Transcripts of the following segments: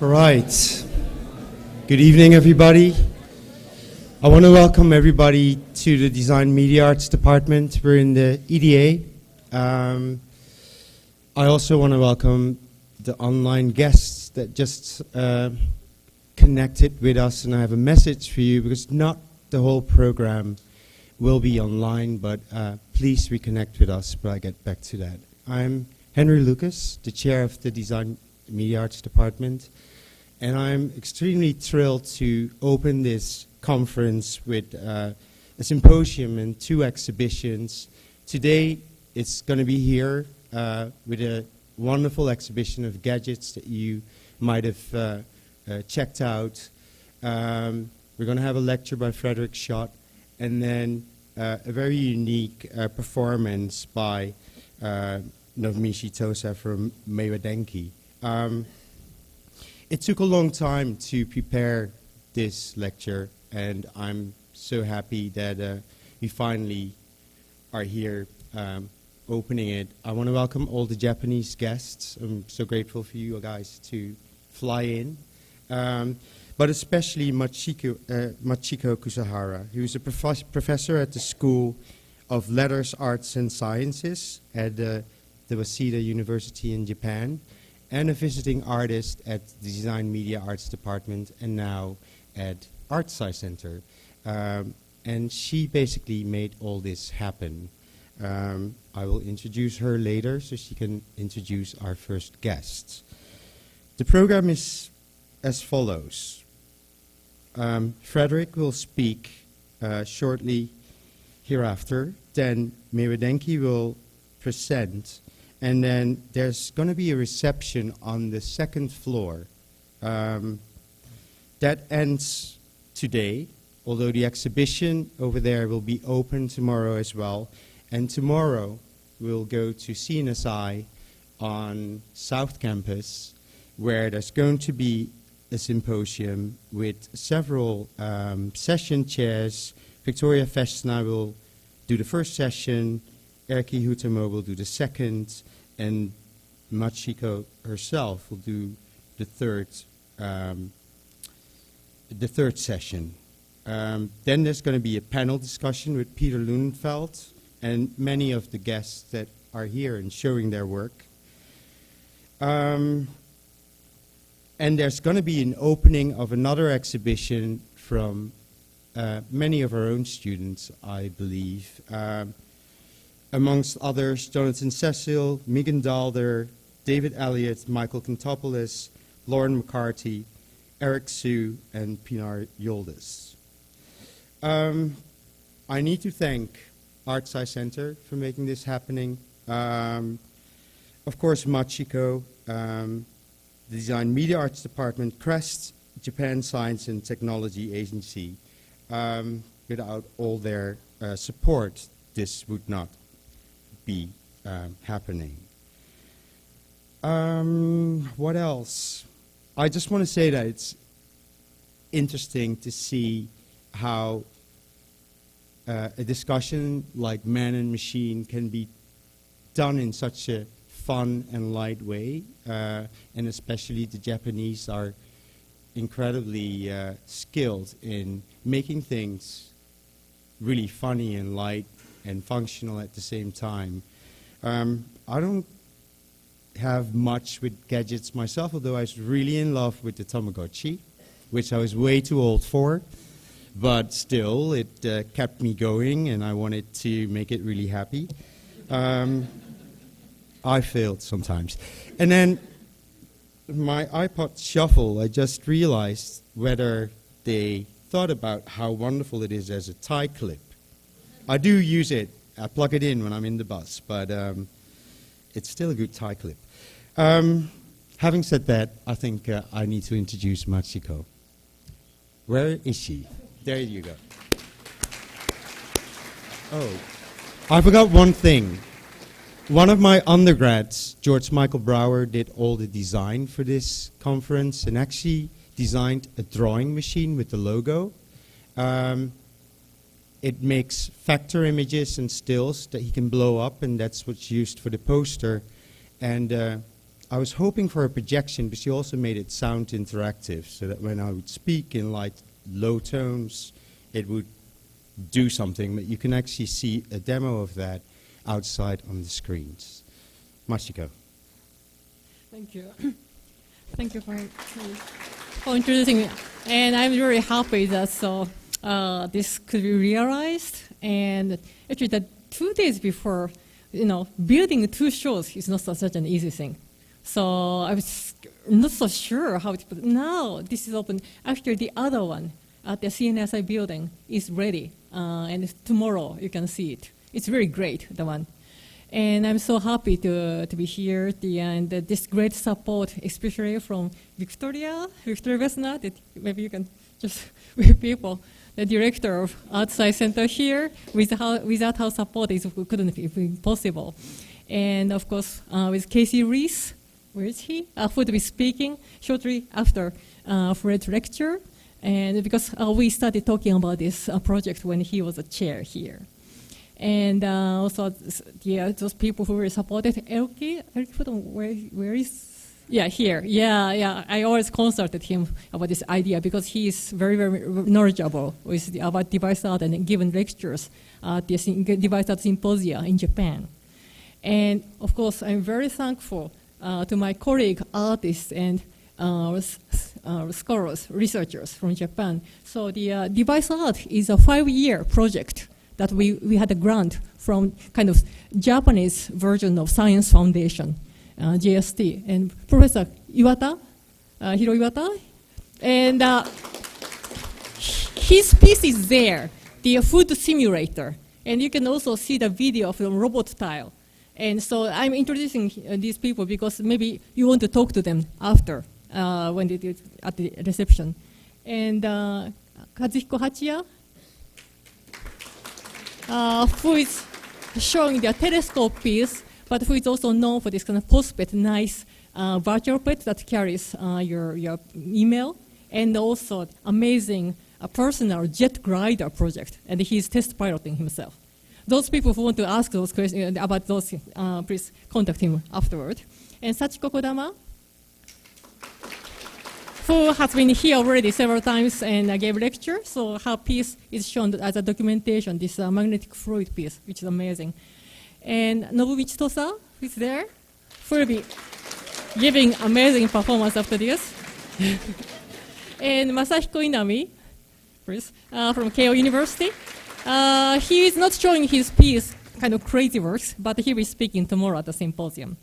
All right. Good evening, everybody. I want to welcome everybody to the Design Media Arts Department. We're in the EDA. I also want to welcome the online guests that just connected with us, and I have a message for you because not the whole program will be online, but please reconnect with us, but I'll get back to that. I'm Henry Lucas, the chair of the Design Media Arts Department, and I'm extremely thrilled to open this conference with a symposium and 2 exhibitions. Today it's going to be here with a wonderful exhibition of gadgets that you might have checked out. We're going to have a lecture by Frederick Schott, and then a very unique performance by Novamichi Tosa from Maywa Denki. It took a long time to prepare this lecture, and I'm so happy that we finally are here opening it. I want to welcome all the Japanese guests. I'm so grateful for you guys to fly in. But especially Machiko Kusahara, who's a professor at the School of Letters, Arts and Sciences at the Waseda University in Japan, and a visiting artist at the Design Media Arts Department, and now at Art Sci Center. And she basically made all this happen. I will introduce her later so she can introduce our first guests. The program is as follows. Frederick will speak shortly hereafter. Then Maywa Denki will present. And then there's going to be a reception on the 2nd floor. That ends today, although the exhibition over there will be open tomorrow as well. And tomorrow we'll go to CNSI on South Campus, where there's going to be a symposium with several session chairs. Victoria Festna will do the first session, Erki Hutamo will do the second, and Machiko herself will do the third session. Then there's going to be a panel discussion with Peter Lunenfeld and many of the guests that are here and showing their work. And there's going to be an opening of another exhibition from many of our own students, I believe. Amongst others, Jonathan Cecil, Megan Dalder, David Elliott, Michael Kantopoulos, Lauren McCarthy, Eric Sue, and Pinar Yildiz. I need to thank Art Sci Center for making this happening. Of course, Machiko, the Design Media Arts Department, CREST, Japan Science and Technology Agency. Without all their support, this would not be happening. What else? I just want to say that it's interesting to see how a discussion like man and machine can be done in such a fun and light way, and especially the Japanese are incredibly skilled in making things really funny and light and functional at the same time. I don't have much with gadgets myself, although I was really in love with the Tamagotchi, which I was way too old for, but still it kept me going and I wanted to make it really happy. I failed sometimes. And then my iPod Shuffle, I just realized whether they thought about how wonderful it is as a tie clip. I do use it. I plug it in when I'm in the bus, but it's still a good tie clip. Having said that, I think I need to introduce Machiko. Where is she? There you go. Oh, I forgot one thing. One of my undergrads, George Michael Brower, did all the design for this conference and actually designed a drawing machine with the logo. It makes factor images and stills that he can blow up, and that's what's used for the poster. And I was hoping for a projection, but she also made it sound interactive, so that when I would speak in like low tones, it would do something. But you can actually see a demo of that outside on the screens. Mashiko. Thank you. Thank you for introducing me. And I'm very happy that this could be realized. And actually, that 2 days before, building 2 shows is not such an easy thing. So I was not so sure how to put it. Now this is open. Actually, the other one at the CNSI building is ready. And tomorrow you can see it. It's very great, the one. And I'm so happy to be here, and this great support, especially from Victoria Vesna, that maybe you can just, with people, the director of Art Science Center here, without her support, it couldn't be possible. And of course, with Casey Reese, where is he? Who will be speaking shortly after Fred's lecture. And because we started talking about this project when he was a chair here. And also, those people who were supported. Elki, where is? Yeah, here. Yeah. I always consulted him about this idea because he is very, very knowledgeable about device art and given lectures at the device art symposia in Japan. And of course, I'm very thankful to my colleague artists and scholars, researchers from Japan. So the device art is a 5-year project that we had a grant from kind of Japanese version of Science Foundation, JST, and Professor Iwata, Hiro Iwata, and his piece is there, the food simulator, and you can also see the video of the robot tile. And so I'm introducing these people because maybe you want to talk to them after when they did at the reception. And Kazuhiko Hachiya, who is showing their telescope piece, but who is also known for this kind of post-pet, nice virtual pet that carries your email, and also amazing personal jet glider project, and he's test piloting himself. Those people who want to ask those questions about those, please contact him afterward. And Sachiko Kodama, who has been here already several times and gave lecture. So her piece is shown as a documentation, this magnetic fluid piece, which is amazing. And Nobumichi Tosa, who is there, will be giving amazing performance after this. And Masahiko Inami, please, from Keio University. He is not showing his piece, kind of crazy works, but he will be speaking tomorrow at the symposium.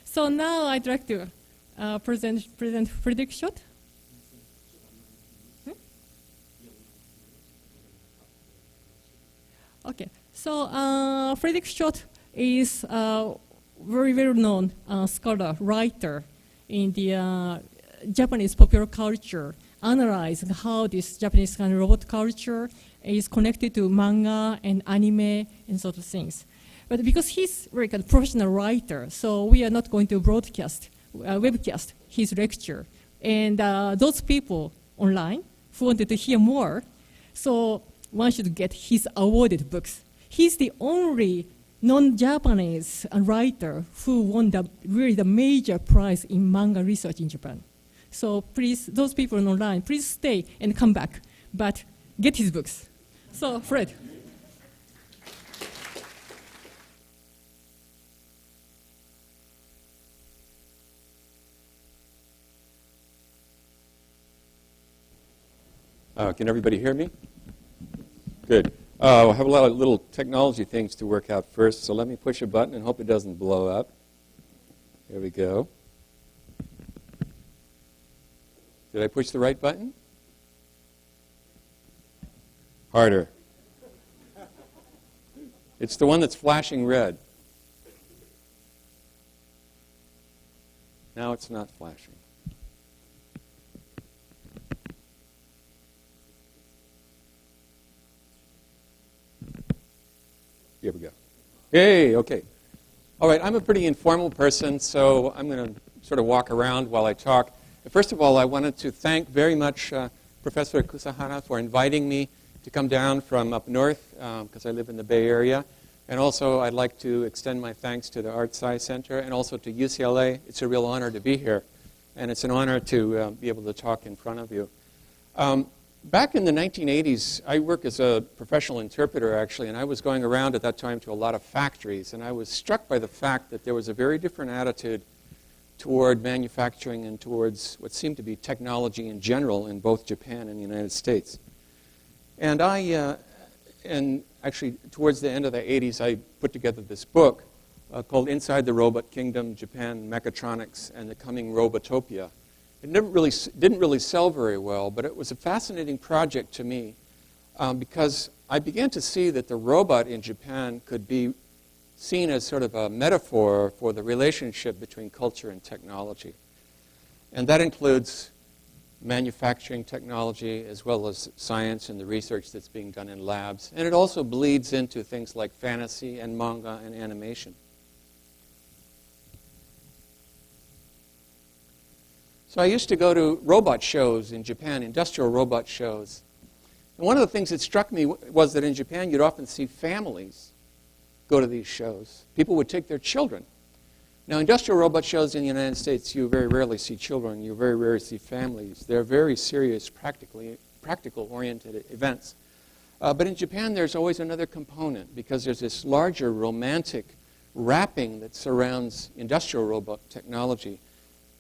So now I'd like to present Frederick Schott. Okay, so Frederick Schott is a very well-known scholar, writer in the Japanese popular culture, analyzing how this Japanese kind of robot culture is connected to manga and anime and sort of things. But because he's very kind of professional writer, so we are not going to webcast his lecture. And those people online who wanted to hear more, so one should get his awarded books. He's the only non-Japanese writer who won the major prize in manga research in Japan. So please, those people online, please stay and come back, but get his books. So Fred. Can everybody hear me? Good. I have a lot of little technology things to work out first, so let me push a button and hope it doesn't blow up. There we go. Did I push the right button? Harder. It's the one that's flashing red. Now it's not flashing. Here we go. Hey, okay. All right, I'm a pretty informal person, so I'm going to sort of walk around while I talk. First of all, I wanted to thank very much Professor Kusahara for inviting me to come down from up north, because I live in the Bay Area, And also, I'd like to extend my thanks to the Art Sci Center and also to UCLA. It's a real honor to be here, and it's an honor to be able to talk in front of you. Back in the 1980s, I worked as a professional interpreter, actually, and I was going around at that time to a lot of factories, and I was struck by the fact that there was a very different attitude toward manufacturing and towards what seemed to be technology in general in both Japan and the United States. And and actually, towards the end of the 80s, I put together this book called Inside the Robot Kingdom, Japan, Mechatronics, and the Coming Robotopia. It didn't really sell very well, but it was a fascinating project to me because I began to see that the robot in Japan could be seen as sort of a metaphor for the relationship between culture and technology. And that includes manufacturing technology as well as science and the research that's being done in labs. And it also bleeds into things like fantasy and manga and animation. So I used to go to robot shows in Japan, industrial robot shows. And one of the things that struck me was that in Japan you'd often see families go to these shows. People would take their children. Now, industrial robot shows in the United States, you very rarely see children. You very rarely see families. They're very serious, practical-oriented events. But in Japan, there's always another component because there's this larger romantic wrapping that surrounds industrial robot technology,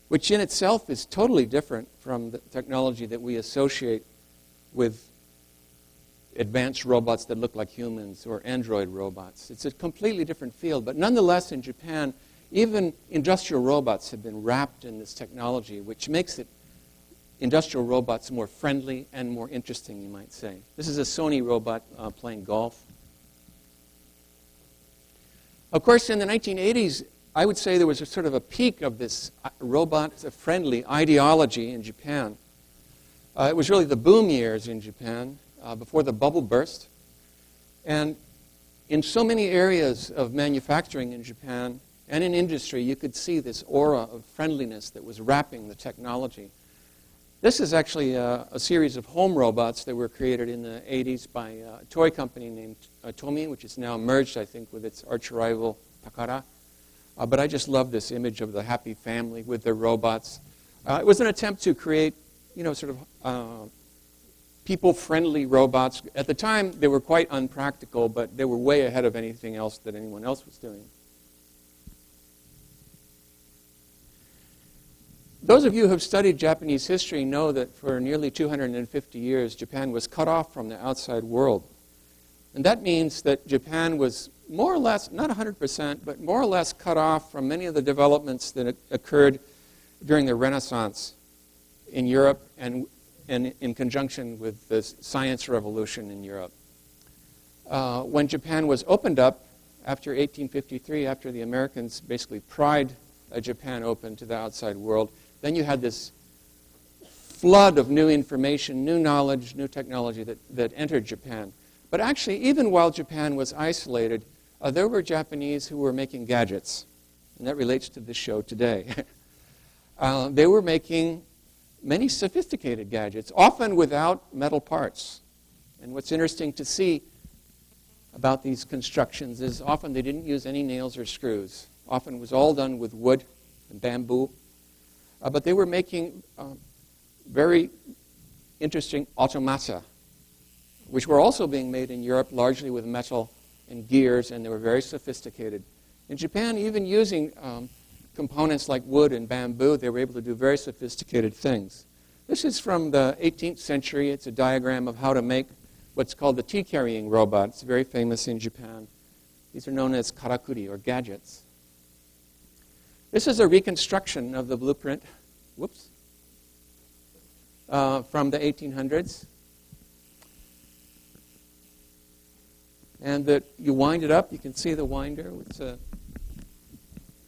which in itself is totally different from the technology that we associate with advanced robots that look like humans or android robots. It's a completely different field. But nonetheless, in Japan, even industrial robots have been wrapped in this technology, which makes industrial robots more friendly and more interesting, you might say. This is a Sony robot playing golf. Of course, in the 1980s, I would say there was a sort of a peak of this robot-friendly ideology in Japan. It was really the boom years in Japan, before the bubble burst. And in so many areas of manufacturing in Japan and in industry, you could see this aura of friendliness that was wrapping the technology. This is actually a series of home robots that were created in the 80s by a toy company named Tomy, which is now merged, I think, with its arch-rival Takara. But I just love this image of the happy family with their robots. It was an attempt to create, sort of people-friendly robots. At the time, they were quite unpractical, but they were way ahead of anything else that anyone else was doing. Those of you who have studied Japanese history know that for nearly 250 years, Japan was cut off from the outside world. And that means that Japan was more or less, not 100%, but more or less cut off from many of the developments that occurred during the Renaissance in Europe and in conjunction with the science revolution in Europe. When Japan was opened up after 1853, after the Americans basically pried Japan open to the outside world, then you had this flood of new information, new knowledge, new technology that entered Japan. But actually, even while Japan was isolated, there were Japanese who were making gadgets. And that relates to this show today. They were making many sophisticated gadgets, often without metal parts. And what's interesting to see about these constructions is often they didn't use any nails or screws. Often it was all done with wood and bamboo. But they were making very interesting automata, which were also being made in Europe largely with metal and gears, and they were very sophisticated. In Japan, even using components like wood and bamboo, they were able to do very sophisticated things. This is from the 18th century. It's a diagram of how to make what's called the tea-carrying robot. It's very famous in Japan. These are known as karakuri, or gadgets. This is a reconstruction of the blueprint, from the 1800s. And that you wind it up. You can see the winder. It's a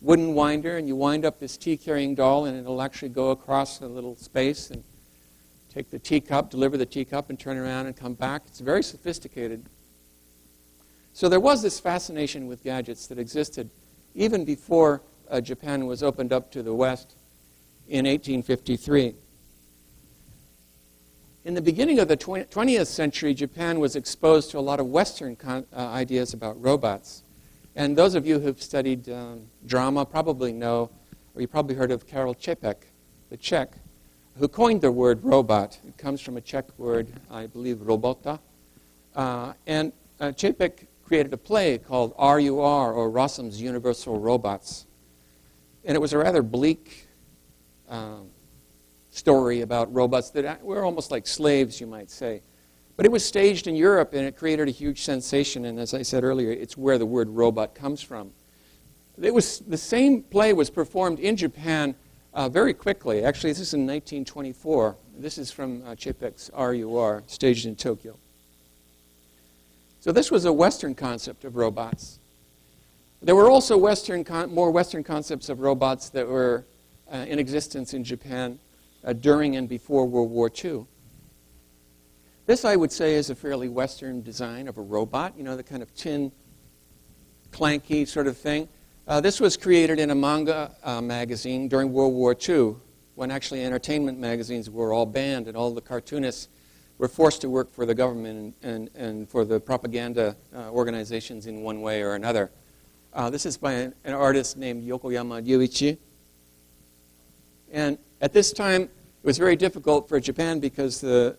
wooden winder, and you wind up this tea-carrying doll, and it'll actually go across a little space and take the teacup, deliver the teacup, and turn around and come back. It's very sophisticated. So there was this fascination with gadgets that existed even before Japan was opened up to the West in 1853. In the beginning of the 20th century, Japan was exposed to a lot of Western ideas about robots. And those of you who've studied drama probably know, or you probably heard of Karel Čapek, the Czech, who coined the word robot. It comes from a Czech word, I believe, robota. And Čapek created a play called RUR, or Rossum's Universal Robots. And it was a rather bleak story about robots that were almost like slaves, you might say. But it was staged in Europe, and it created a huge sensation. And as I said earlier, it's where the word robot comes from. The same play was performed in Japan very quickly. Actually, this is in 1924. This is from Čapek's RUR, staged in Tokyo. So this was a Western concept of robots. There were also more Western concepts of robots that were in existence in Japan during and before World War II. This, I would say, is a fairly Western design of a robot, you know, the kind of tin, clanky sort of thing. This was created in a manga magazine during World War II, when actually entertainment magazines were all banned and all the cartoonists were forced to work for the government and for the propaganda organizations in one way or another. This is by an artist named Yokoyama Ryuichi. And at this time, it was very difficult for Japan because the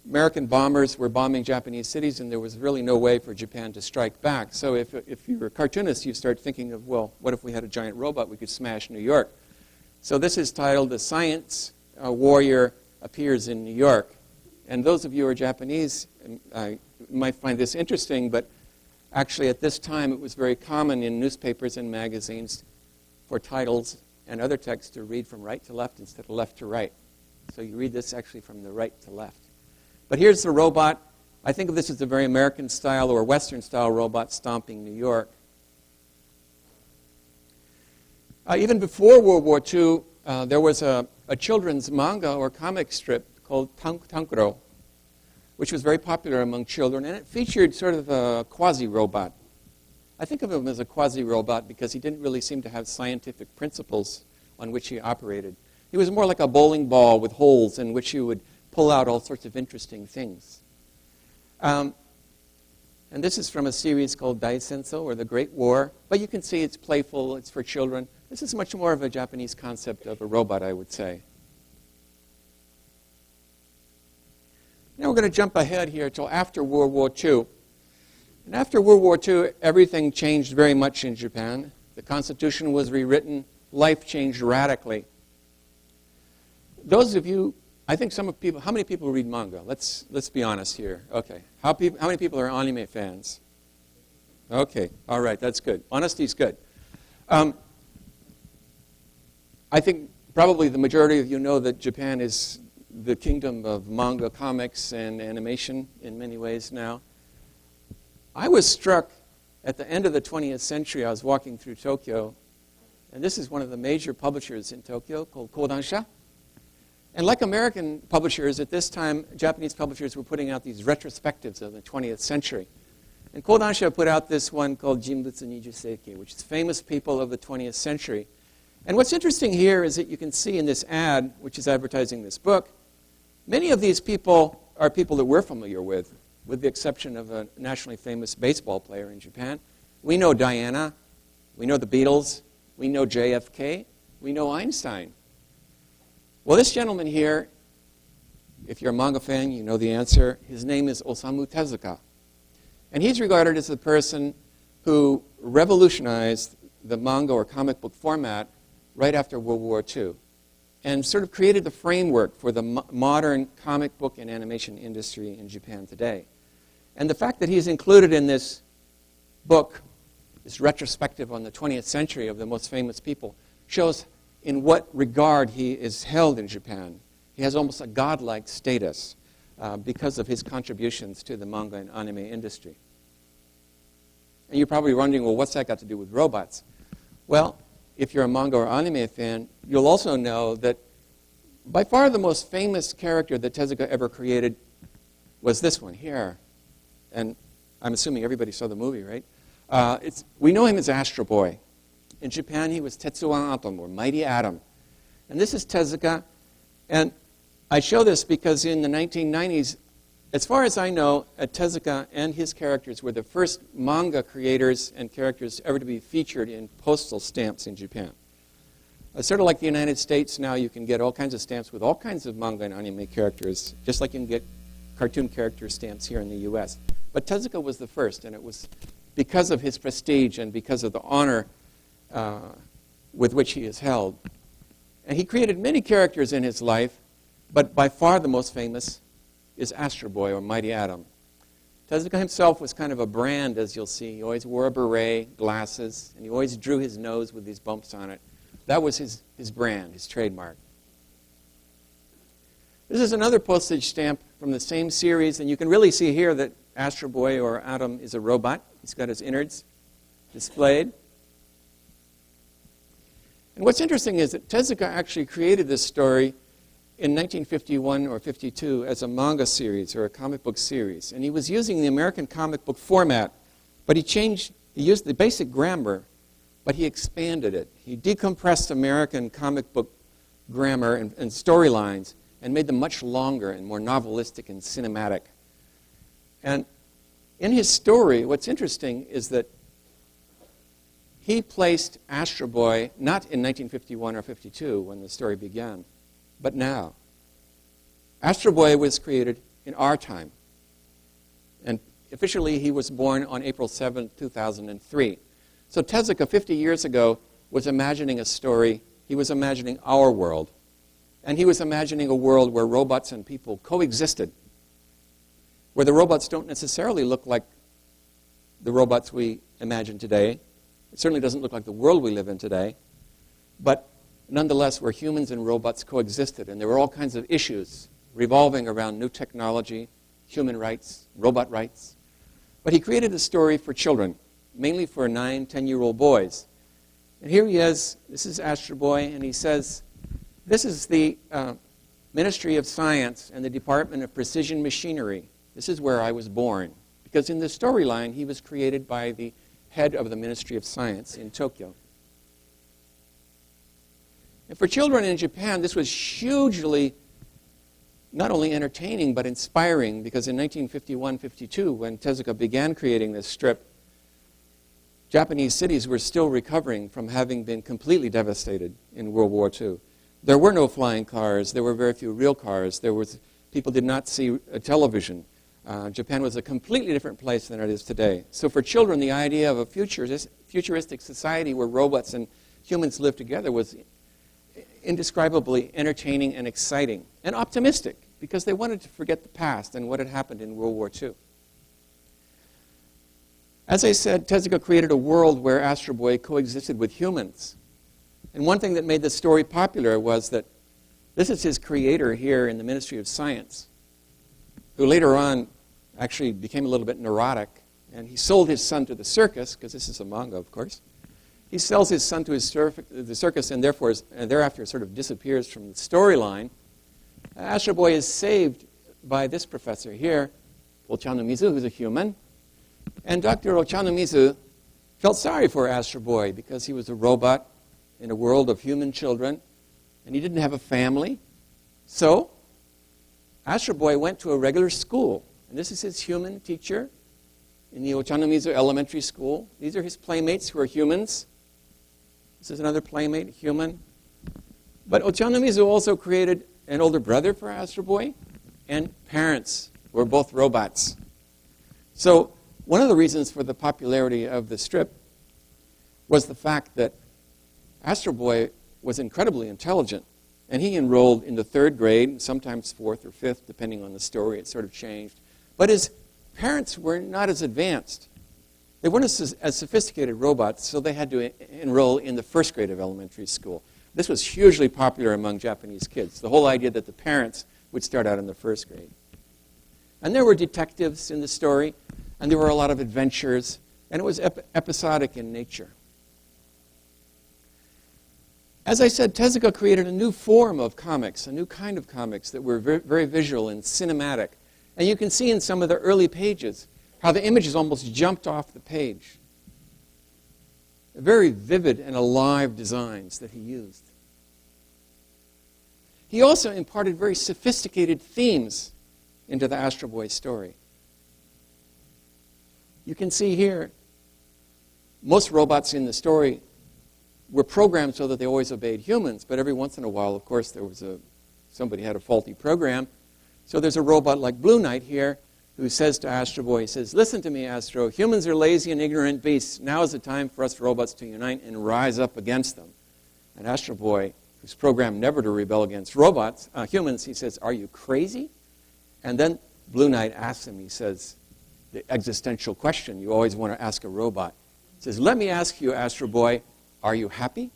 American bombers were bombing Japanese cities, and there was really no way for Japan to strike back. So if you were a cartoonist, you start thinking of, well, what if we had a giant robot we could smash New York? So this is titled The Science Warrior Appears in New York. And those of you who are Japanese might find this interesting, but actually at this time it was very common in newspapers and magazines for titles and other text to read from right to left instead of left to right. So you read this actually from the right to left. But here's the robot. I think of this as a very American-style or Western-style robot stomping New York. Even before World War II, there was a children's manga or comic strip called Tankuro, which was very popular among children, and it featured sort of a quasi-robot. I think of him as a quasi-robot because he didn't really seem to have scientific principles on which he operated. He was more like a bowling ball with holes in which you would pull out all sorts of interesting things. And this is from a series called Daisenso, or The Great War. But you can see it's playful, it's for children. This is much more of a Japanese concept of a robot, I would say. Now we're going to jump ahead here till after World War II. And after World War II, everything changed very much in Japan. The Constitution was rewritten. Life changed radically. Those of you, I think some of people, how many people read manga? Let's be honest here. Okay. How many people are anime fans? Okay. All right. That's good. Honesty's good. I think probably the majority of you know that Japan is the kingdom of manga, comics, and animation in many ways now. I was struck at the end of the 20th century. I was walking through Tokyo, and this is one of the major publishers in Tokyo called Kodansha. And like American publishers, at this time, Japanese publishers were putting out these retrospectives of the 20th century. And Kodansha put out this one called Jinbutsu 20 Seiki, which is famous people of the 20th century. And what's interesting here is that you can see in this ad, which is advertising this book, many of these people are people that we're familiar with the exception of a nationally famous baseball player in Japan. We know Diana, we know the Beatles, we know JFK, we know Einstein. Well, this gentleman here, if you're a manga fan, you know the answer. His name is Osamu Tezuka. And he's regarded as the person who revolutionized the manga or comic book format right after World War II and sort of created the framework for the modern comic book and animation industry in Japan today. And the fact that he's included in this book, this retrospective on the 20th century of the most famous people, shows in what regard he is held in Japan. He has almost a godlike status because of his contributions to the manga and anime industry. And you're probably wondering, well, what's that got to do with robots? Well, if you're a manga or anime fan, you'll also know that by far the most famous character that Tezuka ever created was this one here. And I'm assuming everybody saw the movie, right? We know him as Astro Boy. In Japan, he was Tetsuwan Atom, or Mighty Atom. And this is Tezuka. And I show this because in the 1990s, as far as I know, Tezuka and his characters were the first manga creators and characters ever to be featured in postal stamps in Japan. Sort of like the United States now, you can get all kinds of stamps with all kinds of manga and anime characters, just like you can get cartoon character stamps here in the U.S. But Tezuka was the first, and it was because of his prestige and because of the honor with which he is held. And he created many characters in his life, but by far the most famous is Astro Boy, or Mighty Atom. Tezuka himself was kind of a brand, as you'll see. He always wore a beret, glasses, and he always drew his nose with these bumps on it. That was his brand, his trademark. This is another postage stamp from the same series, and you can really see here that Astro Boy, or Atom, is a robot. He's got his innards displayed. And what's interesting is that Tezuka actually created this story in 1951 or 52 as a manga series or a comic book series. And he was using the American comic book format, but he used the basic grammar, but he expanded it. He decompressed American comic book grammar and storylines and made them much longer and more novelistic and cinematic. And in his story, what's interesting is that he placed Astro Boy not in 1951 or 52 when the story began, but now. Astro Boy was created in our time. And officially, he was born on April 7, 2003. So Tezuka, 50 years ago, was imagining a story. He was imagining our world. And he was imagining a world where robots and people coexisted, where the robots don't necessarily look like the robots we imagine today. It certainly doesn't look like the world we live in today. But nonetheless, where humans and robots coexisted, and there were all kinds of issues revolving around new technology, human rights, robot rights. But he created a story for children, mainly for 9, 10-year-old boys. And here he is. This is Astro Boy, and he says, this is the Ministry of Science and the Department of Precision Machinery. This is where I was born. Because in the storyline, he was created by the head of the Ministry of Science in Tokyo. And for children in Japan, this was hugely not only entertaining but inspiring, because in 1951-52, when Tezuka began creating this strip, Japanese cities were still recovering from having been completely devastated in World War II. There were no flying cars. There were very few real cars. People did not see television. Japan was a completely different place than it is today. So for children, the idea of a futuristic society where robots and humans live together was indescribably entertaining and exciting and optimistic, because they wanted to forget the past and what had happened in World War II. As I said, Tezuka created a world where Astro Boy coexisted with humans. And one thing that made this story popular was that this is his creator here in the Ministry of Science, who later on actually became a little bit neurotic, and he sold his son to the circus, because this is a manga, of course. He sells his son to the circus and thereafter sort of disappears from the storyline. Astro Boy is saved by this professor here, Ochanomizu, who's a human. And Dr. Ochanomizu felt sorry for Astro Boy because he was a robot in a world of human children, and he didn't have a family. So Astro Boy went to a regular school, and this is his human teacher in the Ochanomizu Elementary School. These are his playmates who are humans. This is another playmate, human. But Ochanomizu also created an older brother for Astro Boy, and parents who were both robots. So one of the reasons for the popularity of the strip was the fact that Astro Boy was incredibly intelligent, and he enrolled in the 3rd grade, sometimes 4th or 5th, depending on the story. It sort of changed. But his parents were not as advanced. They weren't as sophisticated robots, so they had to enroll in the 1st grade of elementary school. This was hugely popular among Japanese kids, the whole idea that the parents would start out in the 1st grade. And there were detectives in the story, and there were a lot of adventures, and it was episodic in nature. As I said, Tezuka created a new form of comics, a new kind of comics that were very, very visual and cinematic. And you can see in some of the early pages how the images almost jumped off the page. Very vivid and alive designs that he used. He also imparted very sophisticated themes into the Astro Boy story. You can see here, most robots in the story were programmed so that they always obeyed humans, but every once in a while, of course, somebody had a faulty program. So there's a robot like Blue Knight here who says to Astro Boy, he says, "Listen to me, Astro. Humans are lazy and ignorant beasts. Now is the time for us robots to unite and rise up against them." And Astro Boy, who's programmed never to rebel against humans, he says, "Are you crazy?" And then Blue Knight asks him, he says, the existential question you always want to ask a robot. He says, "Let me ask you, Astro Boy, are you happy?"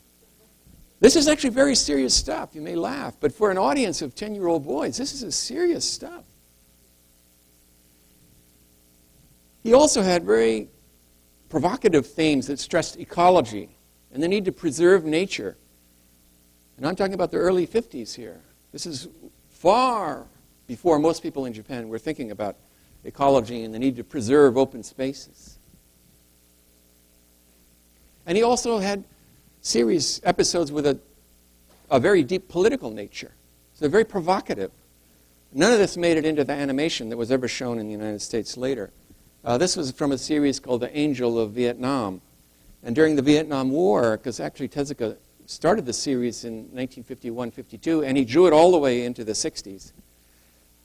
This is actually very serious stuff. You may laugh, but for an audience of 10-year-old boys, this is serious stuff. He also had very provocative themes that stressed ecology and the need to preserve nature. And I'm talking about the early 50s here. This is far before most people in Japan were thinking about ecology and the need to preserve open spaces. And he also had series episodes with a very deep political nature. So they're very provocative. None of this made it into the animation that was ever shown in the United States later. This was from a series called The Angel of Vietnam. And during the Vietnam War, because actually Tezuka started the series in 1951-52, and he drew it all the way into the 60s.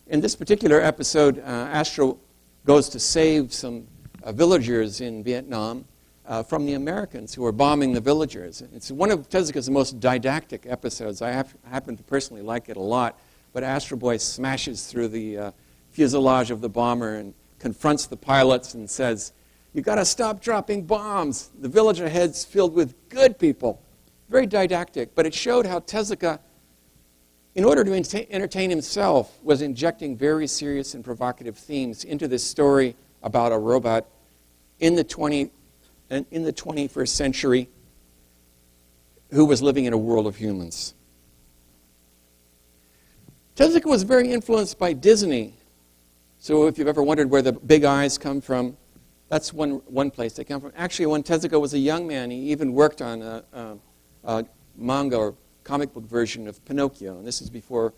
In this particular episode, Astro goes to save some villagers in Vietnam from the Americans who are bombing the villagers. It's one of Tezuka's most didactic episodes. I happen to personally like it a lot. But Astro Boy smashes through the fuselage of the bomber and confronts the pilots and says, "You got to stop dropping bombs. The village ahead's filled with good people." Very didactic, but it showed how Tezuka, in order to entertain himself, was injecting very serious and provocative themes into this story about a robot in the 21st century who was living in a world of humans. Tezuka was very influenced by Disney. So if you've ever wondered where the big eyes come from, that's one place they come from. Actually, when Tezuka was a young man, he even worked on a manga or comic book version of Pinocchio. And this is before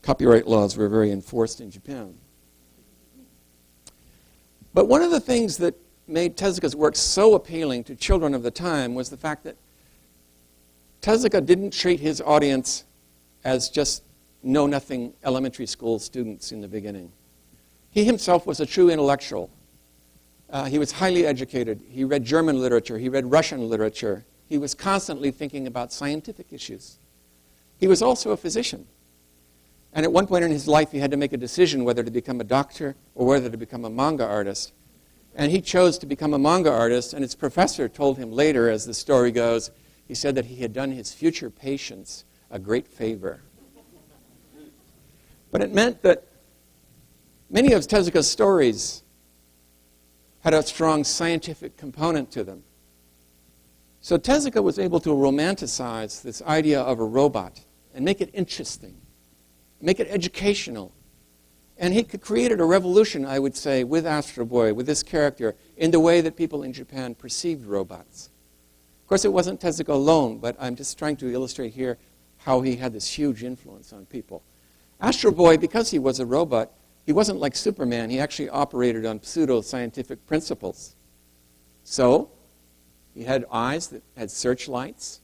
copyright laws were very enforced in Japan. But one of the things that made Tezuka's work so appealing to children of the time was the fact that Tezuka didn't treat his audience as just know-nothing elementary school students in the beginning. He himself was a true intellectual. He was highly educated. He read German literature. He read Russian literature. He was constantly thinking about scientific issues. He was also a physician. And at one point in his life, he had to make a decision whether to become a doctor or whether to become a manga artist. And he chose to become a manga artist, and his professor told him later, as the story goes, he said that he had done his future patients a great favor. But it meant that many of Tezuka's stories had a strong scientific component to them. So Tezuka was able to romanticize this idea of a robot and make it interesting, make it educational. And he created a revolution, I would say, with Astro Boy, with this character, in the way that people in Japan perceived robots. Of course, it wasn't Tezuka alone, but I'm just trying to illustrate here how he had this huge influence on people. Astro Boy, because he was a robot, he wasn't like Superman. He actually operated on pseudo-scientific principles. So he had eyes that had searchlights.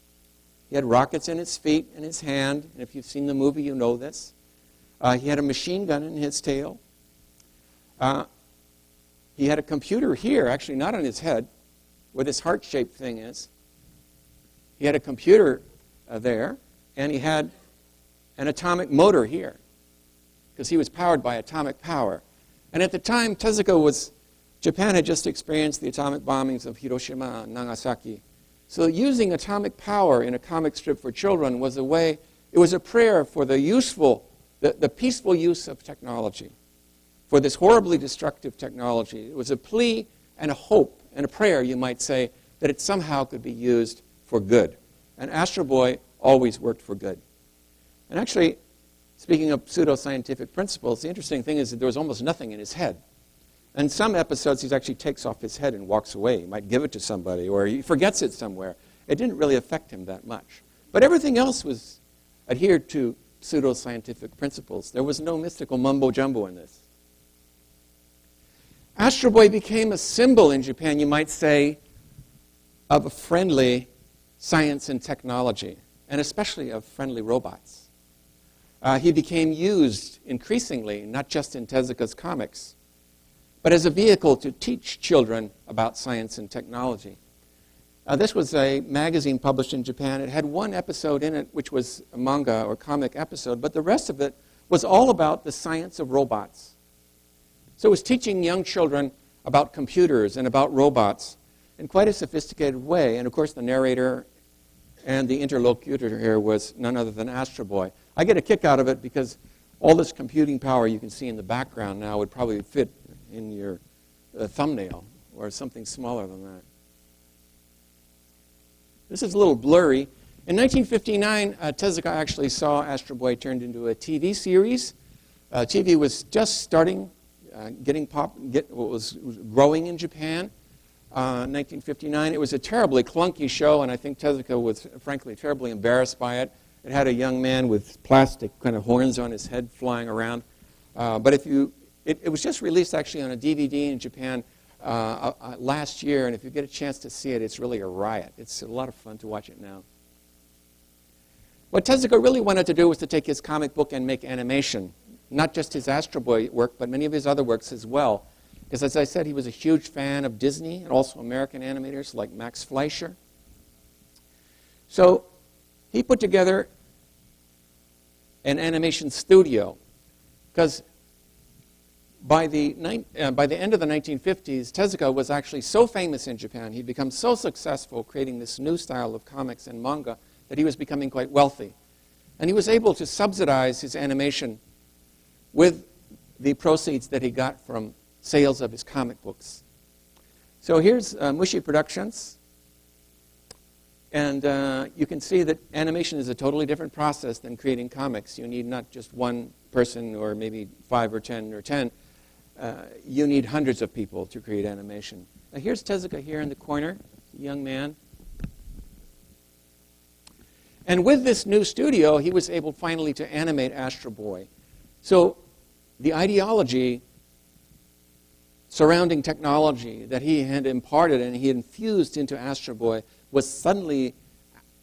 He had rockets in his feet and his hand. And if you've seen the movie, you know this. He had a machine gun in his tail. He had a computer here, actually not on his head, where this heart-shaped thing is. He had a computer there, and he had an atomic motor here, because he was powered by atomic power. And at the time, Japan had just experienced the atomic bombings of Hiroshima and Nagasaki. So using atomic power in a comic strip for children was a way, it was a prayer for the peaceful use of technology, for this horribly destructive technology. It was a plea and a hope and a prayer, you might say, that it somehow could be used for good. And Astro Boy always worked for good. And actually, speaking of pseudo-scientific principles, the interesting thing is that there was almost nothing in his head. In some episodes, he actually takes off his head and walks away. He might give it to somebody, or he forgets it somewhere. It didn't really affect him that much. But everything else was adhered to pseudoscientific principles. There was no mystical mumbo-jumbo in this. Astro Boy became a symbol in Japan, you might say, of a friendly science and technology, and especially of friendly robots. He became used increasingly, not just in Tezuka's comics, but as a vehicle to teach children about science and technology. This was a magazine published in Japan. It had one episode in it, which was a manga or comic episode, but the rest of it was all about the science of robots. So it was teaching young children about computers and about robots in quite a sophisticated way. And of course, the narrator and the interlocutor here was none other than Astro Boy. I get a kick out of it because all this computing power you can see in the background now would probably fit in your thumbnail or something smaller than that. This is a little blurry. In 1959, Tezuka actually saw Astro Boy turned into a TV series. TV was just starting, was growing in Japan. 1959, it was a terribly clunky show, and I think Tezuka was, frankly, terribly embarrassed by it. It had a young man with plastic kind of horns on his head flying around. But it was just released actually on a DVD in Japan last year, and if you get a chance to see it, it's really a riot. It's a lot of fun to watch it now. What Tezuka really wanted to do was to take his comic book and make animation, not just his Astro Boy work, but many of his other works as well. Because as I said, he was a huge fan of Disney and also American animators like Max Fleischer. So he put together an animation studio, because by the end of the 1950s, Tezuka was actually so famous in Japan, he'd become so successful creating this new style of comics and manga that he was becoming quite wealthy. And he was able to subsidize his animation with the proceeds that he got from sales of his comic books. So here's Mushi Productions. And you can see that animation is a totally different process than creating comics. You need not just one person or maybe 5 or 10 or 10. You need hundreds of people to create animation. Now here's Tezuka here in the corner, a young man. And with this new studio, he was able finally to animate Astro Boy. So the ideology surrounding technology that he had imparted and he infused into Astro Boy was suddenly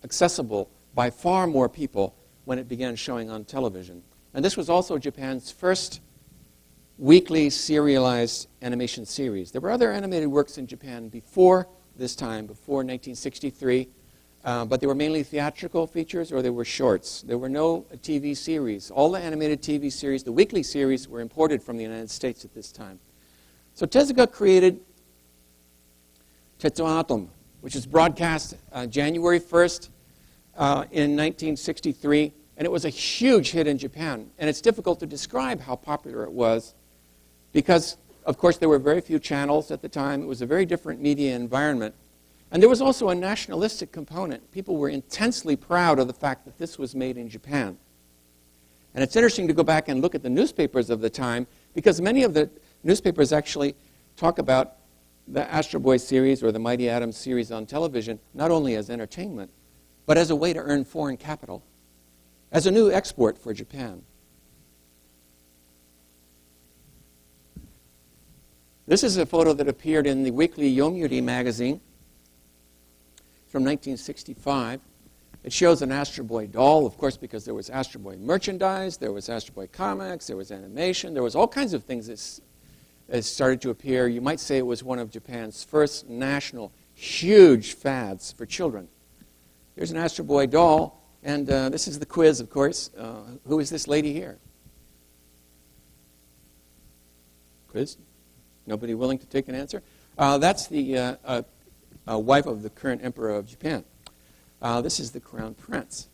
accessible by far more people when it began showing on television. And this was also Japan's first weekly serialized animation series. There were other animated works in Japan before this time, before 1963, but they were mainly theatrical features or they were shorts. There were no TV series. All the animated TV series, the weekly series, were imported from the United States at this time. So Tezuka created Tetsuo Atom, which was broadcast January 1st in 1963, and it was a huge hit in Japan. And it's difficult to describe how popular it was because, of course, there were very few channels at the time. It was a very different media environment. And there was also a nationalistic component. People were intensely proud of the fact that this was made in Japan. And it's interesting to go back and look at the newspapers of the time because many of the newspapers actually talk about the Astro Boy series or the Mighty Atom series on television not only as entertainment, but as a way to earn foreign capital, as a new export for Japan. This is a photo that appeared in the weekly Yomiuri magazine from 1965. It shows an Astro Boy doll, of course, because there was Astro Boy merchandise, there was Astro Boy comics, there was animation, there was all kinds of things that started to appear. You might say it was one of Japan's first national huge fads for children. Here's an Astro Boy doll, and this is the quiz, of course. Who is this lady here? Quiz? Nobody willing to take an answer? That's the wife of the current emperor of Japan. This is the crown prince.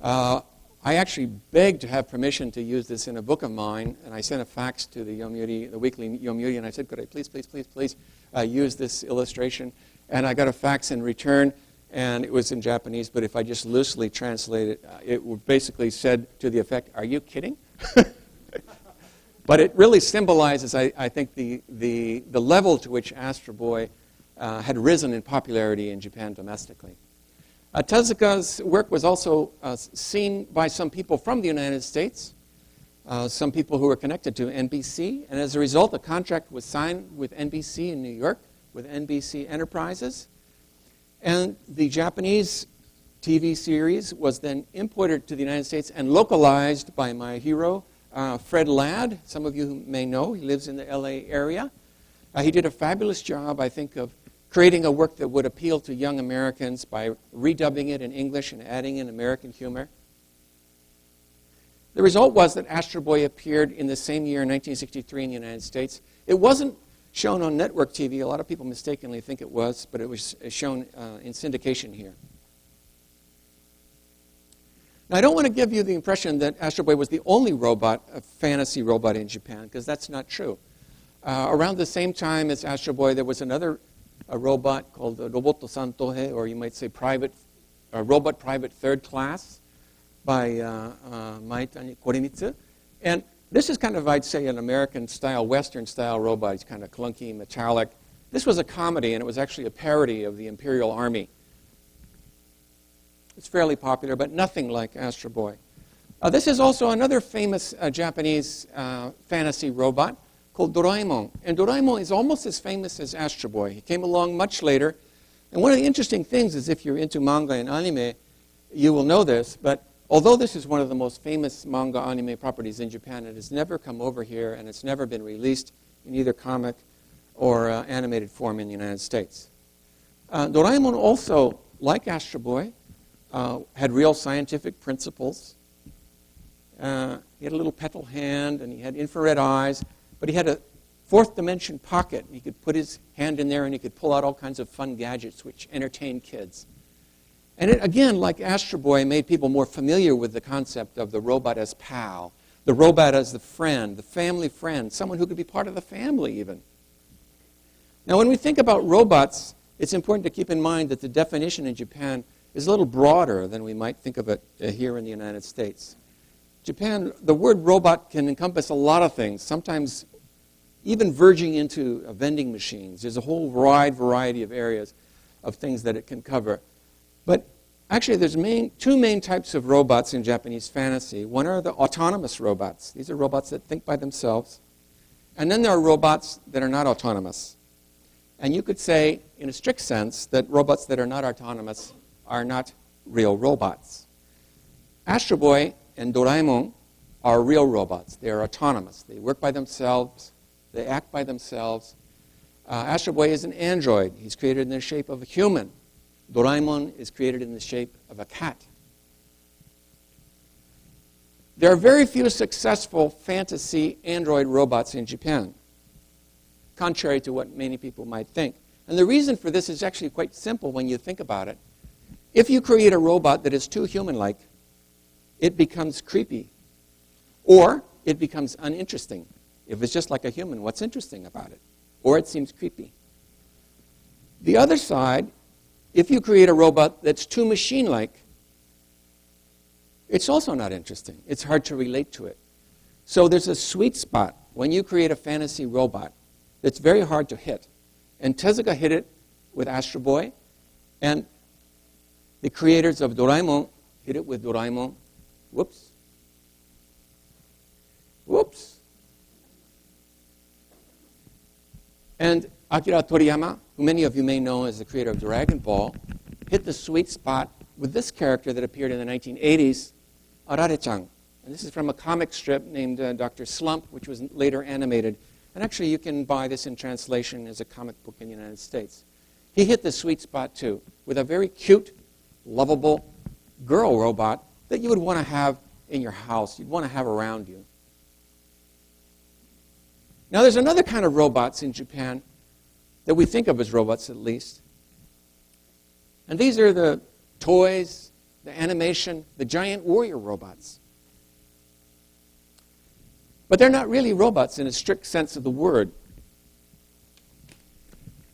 I actually begged to have permission to use this in a book of mine, and I sent a fax to the Yomiuri, the weekly Yomiuri, and I said, could I please use this illustration? And I got a fax in return, and it was in Japanese, but if I just loosely translate it, it basically said to the effect, are you kidding? But it really symbolizes, I think, the level to which Astro Boy had risen in popularity in Japan domestically. Tezuka's work was also seen by some people from the United States, some people who were connected to NBC, and as a result, a contract was signed with NBC in New York, with NBC Enterprises, and the Japanese TV series was then imported to the United States and localized by my hero, Fred Ladd. Some of you may know, he lives in the LA area. He did a fabulous job, I think, of creating a work that would appeal to young Americans by redubbing it in English and adding in American humor. The result was that Astro Boy appeared in the same year, 1963, in the United States. It wasn't shown on network TV. A lot of people mistakenly think it was, but it was shown in syndication here. Now, I don't want to give you the impression that Astro Boy was the only robot, a fantasy robot in Japan, because that's not true. Around the same time as Astro Boy, there was another robot called Robot Santohe, or you might say Robot Private Third Class by Maitani Korimitsu. And this is kind of, I'd say, an American-style, Western-style robot. It's kind of clunky, metallic. This was a comedy, and it was actually a parody of the Imperial Army. It's fairly popular, but nothing like Astro Boy. This is also another famous Japanese fantasy robot called Doraemon. And Doraemon is almost as famous as Astro Boy. He came along much later. And one of the interesting things is if you're into manga and anime, you will know this, but although this is one of the most famous manga anime properties in Japan, it has never come over here, and it's never been released in either comic or animated form in the United States. Doraemon also, like Astro Boy, had real scientific principles. He had a little petal hand, and he had infrared eyes, but he had a fourth dimension pocket. He could put his hand in there, and he could pull out all kinds of fun gadgets which entertained kids. And it, again, like Astro Boy, made people more familiar with the concept of the robot as pal, the robot as the friend, the family friend, someone who could be part of the family even. Now, when we think about robots, it's important to keep in mind that the definition in Japan is a little broader than we might think of it here in the United States. Japan, the word robot can encompass a lot of things, sometimes even verging into vending machines. There's a whole wide variety of areas of things that it can cover. But actually, there's two main types of robots in Japanese fantasy. One are the autonomous robots. These are robots that think by themselves. And then there are robots that are not autonomous. And you could say, in a strict sense, that robots that are not autonomous are not real robots. Astro Boy and Doraemon are real robots. They are autonomous. They work by themselves. They act by themselves. Astro Boy is an android. He's created in the shape of a human. Doraemon is created in the shape of a cat. There are very few successful fantasy android robots in Japan, contrary to what many people might think. And the reason for this is actually quite simple when you think about it. If you create a robot that is too human-like, it becomes creepy, or it becomes uninteresting. If it's just like a human, what's interesting about it? Or it seems creepy. The other side, if you create a robot that's too machine-like, it's also not interesting. It's hard to relate to it. So there's a sweet spot when you create a fantasy robot that's very hard to hit. And Tezuka hit it with Astro Boy, and the creators of Doraemon hit it with Doraemon. Whoops. Whoops. And Akira Toriyama, who many of you may know as the creator of Dragon Ball, hit the sweet spot with this character that appeared in the 1980s, Arare-chan. And this is from a comic strip named Dr. Slump, which was later animated. And actually, you can buy this in translation as a comic book in the United States. He hit the sweet spot, too, with a very cute, lovable girl robot that you would want to have in your house, you'd want to have around you. Now, there's another kind of robots in Japan that we think of as robots, at least. And these are the toys, the animation, the giant warrior robots. But they're not really robots in a strict sense of the word.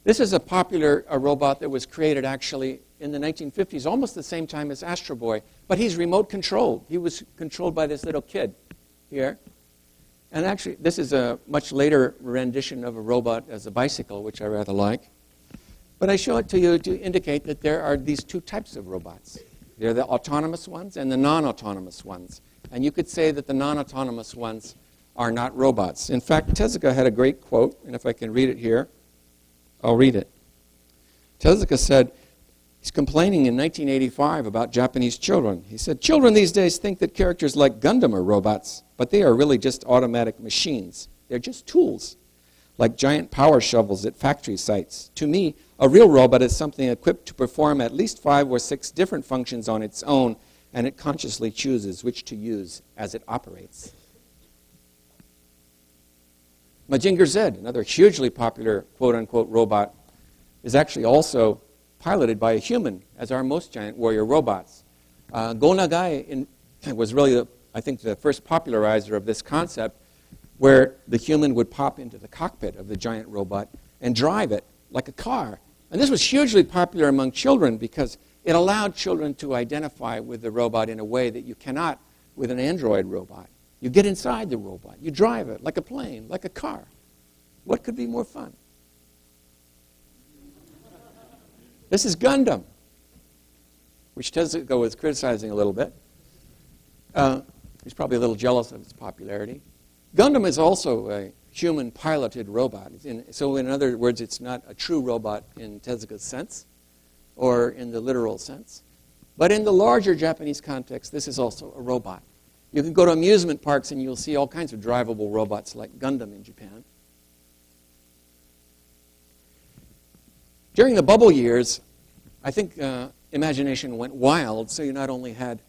This is a popular robot that was created actually in the 1950s, almost the same time as Astro Boy, but he's remote controlled. He was controlled by this little kid here. And actually, this is a much later rendition of a robot as a bicycle, which I rather like. But I show it to you to indicate that there are these two types of robots. There are the autonomous ones and the non-autonomous ones. And you could say that the non-autonomous ones are not robots. In fact, Tezuka had a great quote, and if I can read it here, I'll read it. Tezuka said, he's complaining in 1985 about Japanese children. He said, "Children these days think that characters like Gundam are robots, but they are really just automatic machines. They're just tools, like giant power shovels at factory sites. To me, a real robot is something equipped to perform at least 5 or 6 different functions on its own, and it consciously chooses which to use as it operates." Mazinger Z, another hugely popular quote-unquote robot, is actually also piloted by a human, as are most giant warrior robots. Go Nagai was really, I think, the first popularizer of this concept, where the human would pop into the cockpit of the giant robot and drive it like a car. And this was hugely popular among children because it allowed children to identify with the robot in a way that you cannot with an android robot. You get inside the robot. You drive it like a plane, like a car. What could be more fun? This is Gundam, which Tezuka was criticizing a little bit. He's probably a little jealous of its popularity. Gundam is also a human-piloted robot. So in other words, it's not a true robot in Tezuka's sense or in the literal sense. But in the larger Japanese context, this is also a robot. You can go to amusement parks and you'll see all kinds of drivable robots like Gundam in Japan. During the bubble years, I think imagination went wild, so you not only had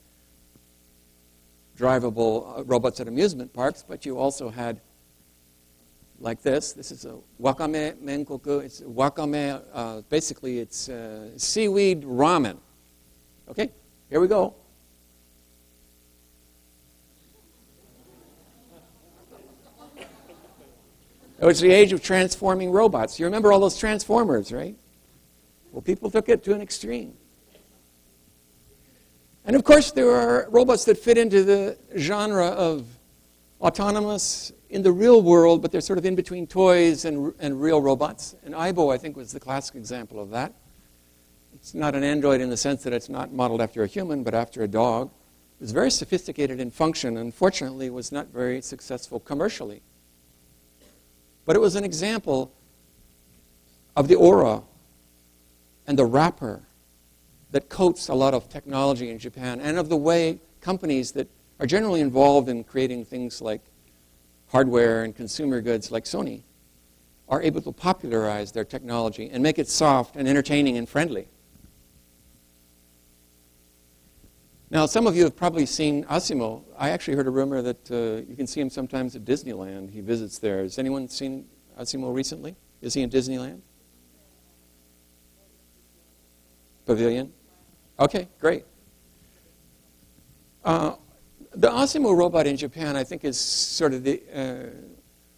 drivable robots at amusement parks, but you also had, like this. This is a wakame menkoku. It's wakame, basically it's seaweed ramen. Okay, here we go. It was the age of transforming robots. You remember all those Transformers, right? Well, people took it to an extreme. And of course, there are robots that fit into the genre of autonomous in the real world, but they're sort of in between toys and real robots. And Aibo, I think, was the classic example of that. It's not an android in the sense that it's not modeled after a human, but after a dog. It was very sophisticated in function. Unfortunately, it was not very successful commercially. But it was an example of the aura and the wrapper that coats a lot of technology in Japan, and of the way companies that are generally involved in creating things like hardware and consumer goods like Sony are able to popularize their technology and make it soft and entertaining and friendly. Now, some of you have probably seen Asimo. I actually heard a rumor that you can see him sometimes at Disneyland. He visits there. Has anyone seen Asimo recently? Is he in Disneyland? Pavilion? Okay, great. The Asimo robot in Japan, I think, is sort of the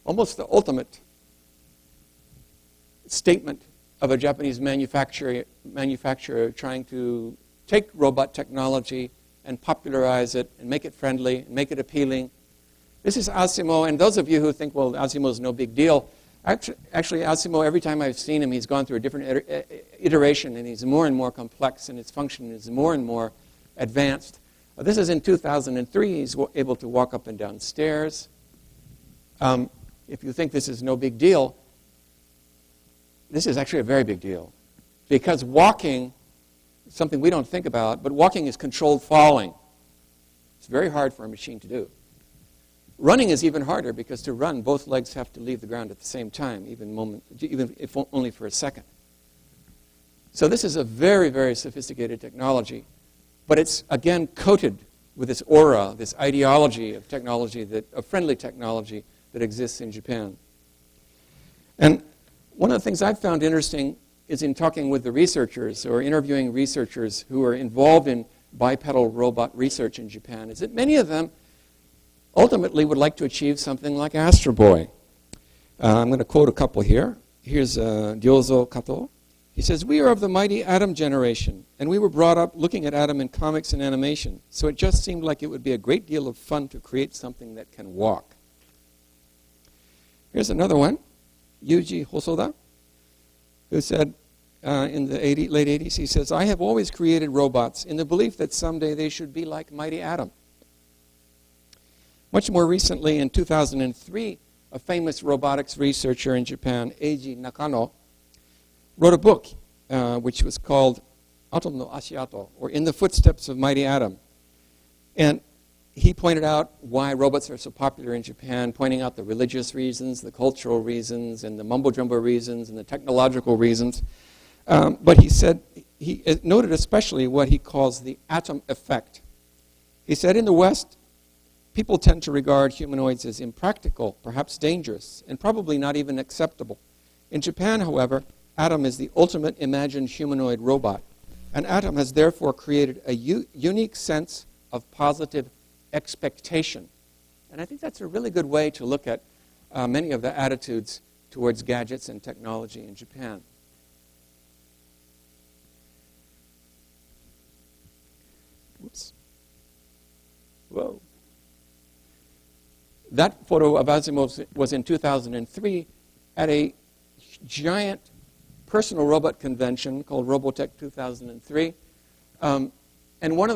almost the ultimate statement of a Japanese manufacturer trying to take robot technology and popularize it and make it friendly and make it appealing. This is Asimo, and those of you who think, well, Asimo is no big deal, actually Asimo, every time I've seen him, he's gone through a different iteration, and he's more and more complex, and his function is more and more advanced. This is in 2003. He's able to walk up and down stairs. If you think this is no big deal, this is actually a very big deal, because walking is something we don't think about, but walking is controlled falling. It's very hard for a machine to do. Running is even harder, because to run, both legs have to leave the ground at the same time, even if only for a second. So this is a very, very sophisticated technology, but it's, again, coated with this aura, this ideology of technology, of friendly technology that exists in Japan. And one of the things I've found interesting is in talking with the researchers or interviewing researchers who are involved in bipedal robot research in Japan, is that many of them ultimately would like to achieve something like Astro Boy. I'm going to quote a couple here. Here's Ryozo Kato. He says, "We are of the mighty Atom generation, and we were brought up looking at Atom in comics and animation, so it just seemed like it would be a great deal of fun to create something that can walk." Here's another one, Yuji Hosoda, who said, in the late 80s. He says, "I have always created robots in the belief that someday they should be like Mighty Atom." Much more recently, in 2003, a famous robotics researcher in Japan, Eiji Nakano, wrote a book which was called Atom no Ashiato, or In the Footsteps of Mighty Atom. And he pointed out why robots are so popular in Japan, pointing out the religious reasons, the cultural reasons, and the mumbo-jumbo reasons, and the technological reasons. But he said, he noted especially what he calls the atom effect. He said, in the West, people tend to regard humanoids as impractical, perhaps dangerous, and probably not even acceptable. In Japan, however, Atom is the ultimate imagined humanoid robot, and Atom has therefore created a unique sense of positive expectation. And I think that's a really good way to look at many of the attitudes towards gadgets and technology in Japan. Whoops. Whoa. That photo of Asimov was in 2003 at a giant personal robot convention called Robotech 2003. And one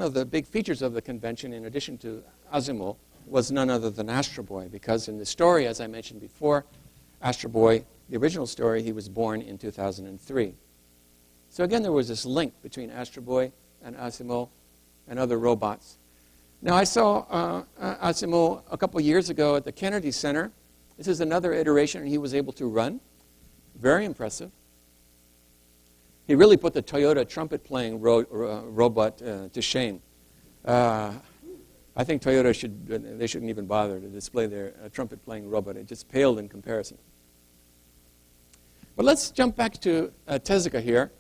of the big features of the convention, in addition to Asimov, was none other than Astro Boy, because in the story, as I mentioned before, Astro Boy, the original story, he was born in 2003. So again, there was this link between Astro Boy and Asimov and other robots. Now, I saw Asimov a couple years ago at the Kennedy Center. This is another iteration, and he was able to run. Very impressive. He really put the Toyota trumpet-playing robot to shame. I think Toyota shouldn't even bother to display their trumpet-playing robot. It just paled in comparison. But let's jump back to Tezuka here.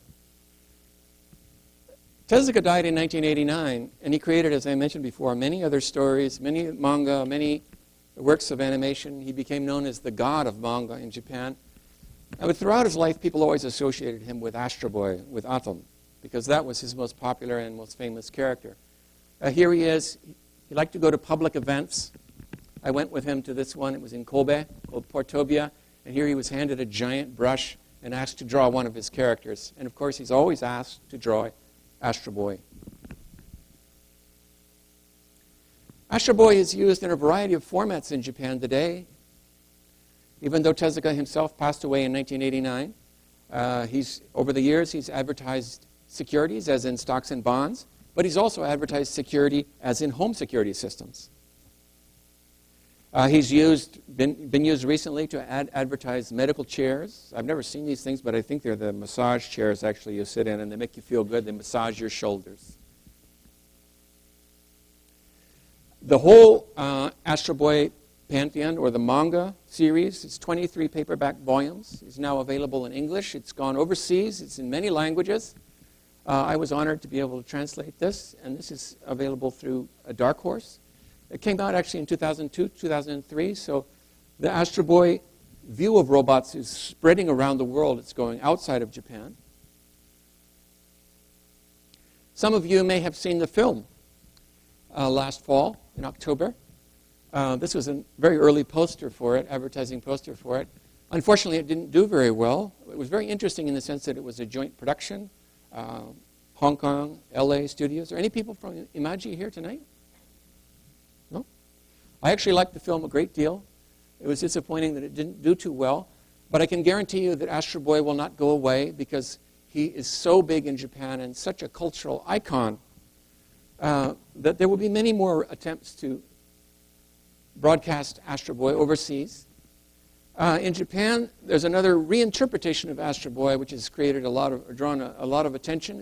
Tezuka died in 1989, and he created, as I mentioned before, many other stories, many manga, many works of animation. He became known as the god of manga in Japan. But throughout his life, people always associated him with Astro Boy, with Atom, because that was his most popular and most famous character. Here he is. He liked to go to public events. I went with him to this one. It was in Kobe, called Portobia. And here he was handed a giant brush and asked to draw one of his characters. And of course, he's always asked to draw Astro Boy. Astro Boy is used in a variety of formats in Japan today. Even though Tezuka himself passed away in 1989, over the years he's advertised securities, as in stocks and bonds, but he's also advertised security as in home security systems. He's been used recently to advertise medical chairs. I've never seen these things, but I think they're the massage chairs actually you sit in, and they make you feel good. They massage your shoulders. The whole Astro Boy Pantheon, or the manga series, it's 23 paperback volumes. It's now available in English. It's gone overseas. It's in many languages. I was honored to be able to translate this, and this is available through a Dark Horse. It came out actually in 2002, 2003, so the Astro Boy view of robots is spreading around the world. It's going outside of Japan. Some of you may have seen the film last fall in October. This was a very early poster for it, advertising poster for it. Unfortunately, it didn't do very well. It was very interesting in the sense that it was a joint production. Hong Kong, LA studios. Are any people from Imagi here tonight? No? I actually liked the film a great deal. It was disappointing that it didn't do too well. But I can guarantee you that Astro Boy will not go away because he is so big in Japan and such a cultural icon that there will be many more attempts to broadcast Astro Boy overseas. In Japan, there's another reinterpretation of Astro Boy, which has created drawn a lot of attention.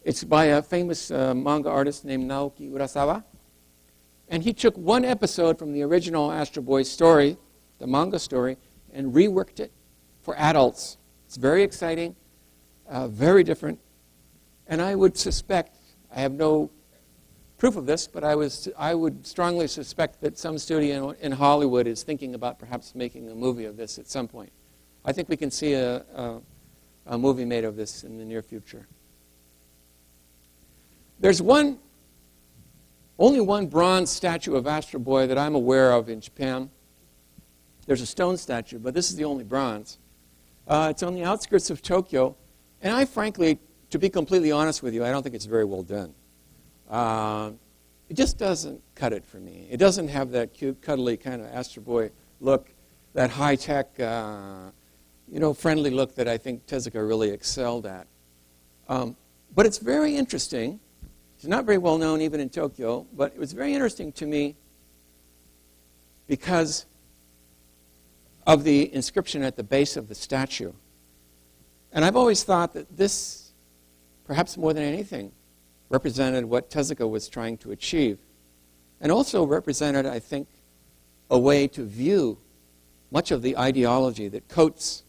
It's by a famous manga artist named Naoki Urasawa. And he took one episode from the original Astro Boy story, the manga story, and reworked it for adults. It's very exciting, very different. And I would suspect, I have no proof of this, but I would strongly suspect that some studio in Hollywood is thinking about perhaps making a movie of this at some point. I think we can see a movie made of this in the near future. There's only one bronze statue of Astro Boy that I'm aware of in Japan. There's a stone statue, but this is the only bronze. It's on the outskirts of Tokyo. And I frankly, to be completely honest with you, I don't think it's very well done. It just doesn't cut it for me. It doesn't have that cute, cuddly kind of Astro Boy look, that high-tech, friendly look that I think Tezuka really excelled at. But it's very interesting. It's not very well known even in Tokyo, but it was very interesting to me because of the inscription at the base of the statue. And I've always thought that this, perhaps more than anything, represented what Tezuka was trying to achieve. And also represented, I think, a way to view much of the ideology that coats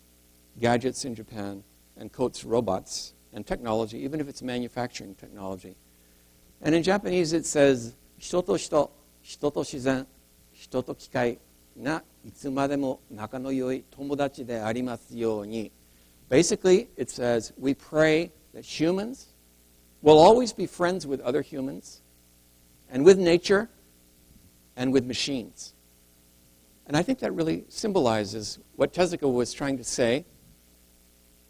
gadgets in Japan and coats robots and technology, even if it's manufacturing technology. And in Japanese it says, 人と人、人と自然、人と機械がいつまでも仲の良い友達でありますように. Basically, it says, we pray that humans will always be friends with other humans and with nature and with machines. And I think that really symbolizes what Tezuka was trying to say,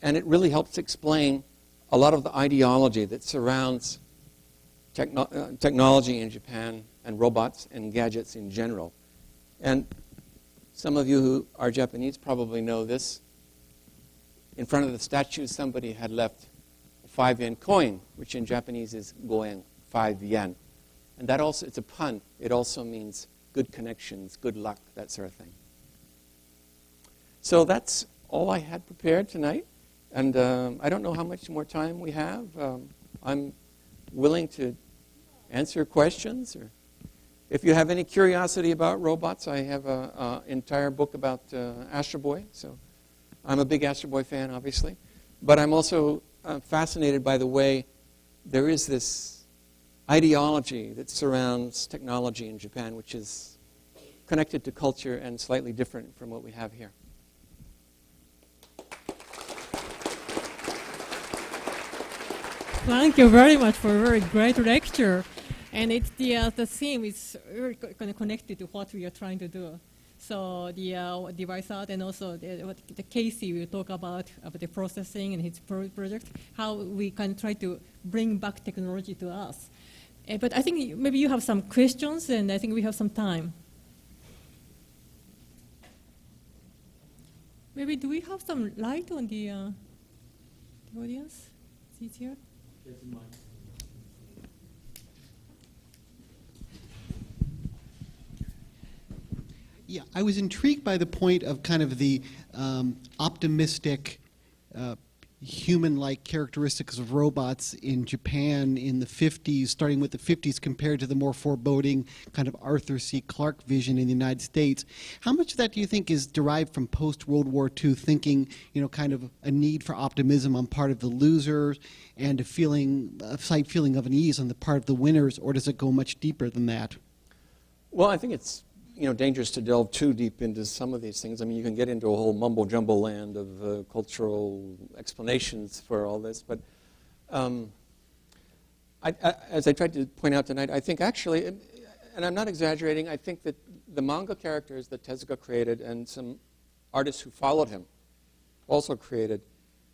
and it really helps explain a lot of the ideology that surrounds technology in Japan and robots and gadgets in general. And some of you who are Japanese probably know this. In front of the statue, somebody had left a 5-yen coin, which in Japanese is goen, 5 yen. And that also, it's a pun. It also means good connections, good luck, that sort of thing. So that's all I had prepared tonight. And I don't know how much more time we have. I'm willing to answer questions. Or if you have any curiosity about robots, I have an entire book about Astro Boy. So I'm a big Astro Boy fan, obviously. But I'm also fascinated by the way there is this ideology that surrounds technology in Japan, which is connected to culture and slightly different from what we have here. Thank you very much for a very great lecture. And it's the theme is very kind of connected to what we are trying to do. So the device art and also the Casey will talk about the processing and his project, how we can try to bring back technology to us. But I think maybe you have some questions, and I think we have some time. Maybe do we have some light on the audience? Is it here? Yeah, I was intrigued by the point of kind of the optimistic, human-like characteristics of robots in Japan in the 50s, starting with the 50s compared to the more foreboding kind of Arthur C. Clarke vision in the United States. How much of that do you think is derived from post-World War II thinking, kind of a need for optimism on part of the losers and a slight feeling of unease on the part of the winners, or does it go much deeper than that? Well, I think it's dangerous to delve too deep into some of these things. I mean, you can get into a whole mumbo-jumbo land of cultural explanations for all this. But as I tried to point out tonight, I think actually, and I'm not exaggerating, I think that the manga characters that Tezuka created and some artists who followed him also created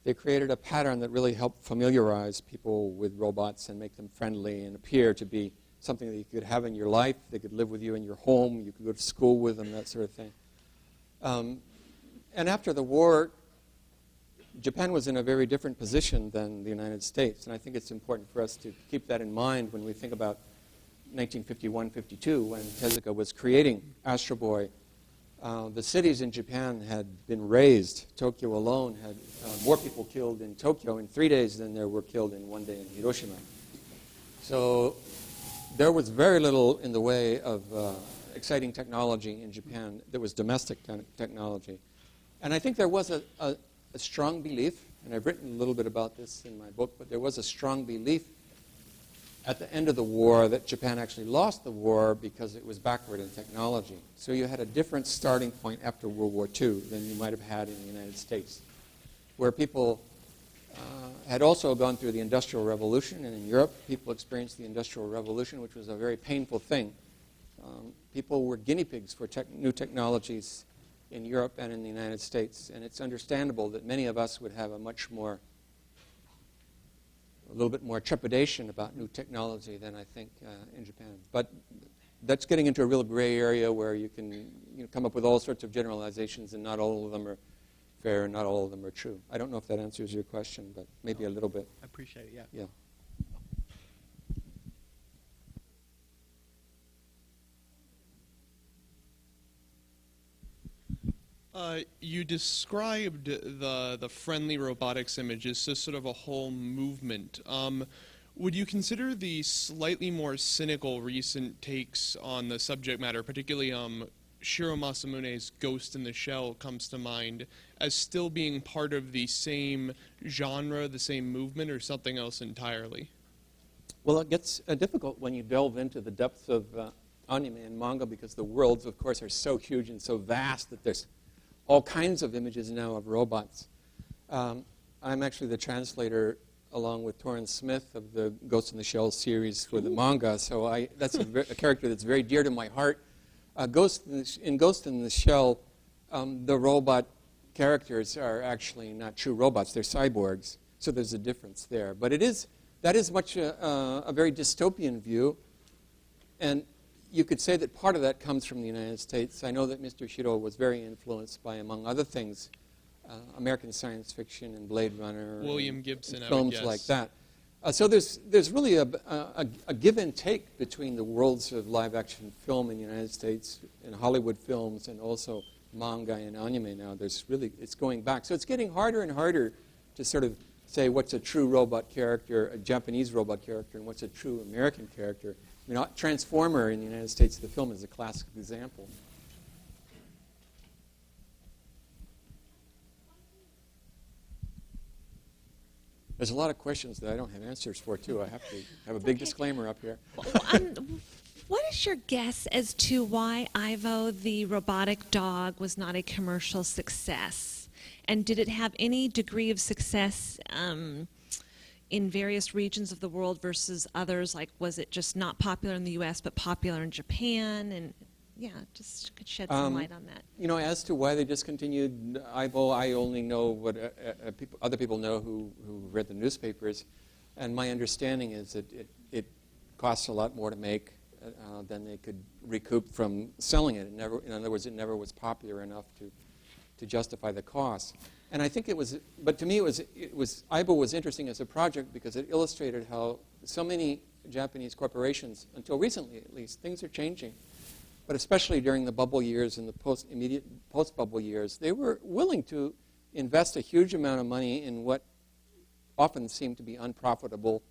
a pattern that really helped familiarize people with robots and make them friendly and appear to be something that you could have in your life. They could live with you in your home. You could go to school with them, that sort of thing. And after the war, Japan was in a very different position than the United States. And I think it's important for us to keep that in mind when we think about 1951-52, when Tezuka was creating Astro Boy. The cities in Japan had been razed. Tokyo alone had more people killed in Tokyo in 3 days than there were killed in 1 day in Hiroshima. So there was very little in the way of exciting technology in Japan that was domestic technology. And I think there was a strong belief, and I've written a little bit about this in my book, but there was a strong belief at the end of the war that Japan actually lost the war because it was backward in technology. So you had a different starting point after World War II than you might have had in the United States, where people had also gone through the Industrial Revolution, and in Europe, people experienced the Industrial Revolution, which was a very painful thing. People were guinea pigs for new technologies in Europe and in the United States. And it's understandable that many of us would have a little bit more trepidation about new technology than I think in Japan. But that's getting into a real gray area where you can come up with all sorts of generalizations, and not all of them are fair and not all of them are true. I don't know if that answers your question, but maybe a little bit. I appreciate it, yeah. Yeah. You described the friendly robotics image as just sort of a whole movement. Would you consider the slightly more cynical recent takes on the subject matter, particularly Shiro Masamune's Ghost in the Shell comes to mind, as still being part of the same genre, the same movement, or something else entirely? Well, it gets difficult when you delve into the depths of anime and manga, because the worlds, of course, are so huge and so vast that there's all kinds of images now of robots. I'm actually the translator, along with Torrance Smith, of the Ghost in the Shell series for the manga, so that's a character that's very dear to my heart. In Ghost in the Shell, the robot characters are actually not true robots, they're cyborgs, so there's a difference there. But that is much a very dystopian view, and you could say that part of that comes from the United States. I know that Mr. Shiro was very influenced by, among other things, American science fiction and Blade Runner, William Gibson, and I films would guess. like that. So there's really a give and take between the worlds of live-action film in the United States and Hollywood films, and also manga and anime now. It's going back. So it's getting harder and harder to sort of say what's a true robot character, a Japanese robot character, and what's a true American character. I mean, Transformer in the United States, the film, is a classic example. There's a lot of questions that I don't have answers for, too. I have to have a big disclaimer up here. What is your guess as to why Ivo, the robotic dog, was not a commercial success? And did it have any degree of success in various regions of the world versus others? Like, was it just not popular in the U.S. but popular in Japan? And yeah, just could shed some light on that. You know, as to why they discontinued Ivo, I only know what other people know who read the newspapers, and my understanding is that it costs a lot more to make than they could recoup from selling it. In other words, it never was popular enough to justify the cost. And I think it was, but to me Ivo was interesting as a project because it illustrated how so many Japanese corporations, until recently at least, things are changing. But especially during the bubble years and the immediate post-bubble years, they were willing to invest a huge amount of money in what often seemed to be unprofitable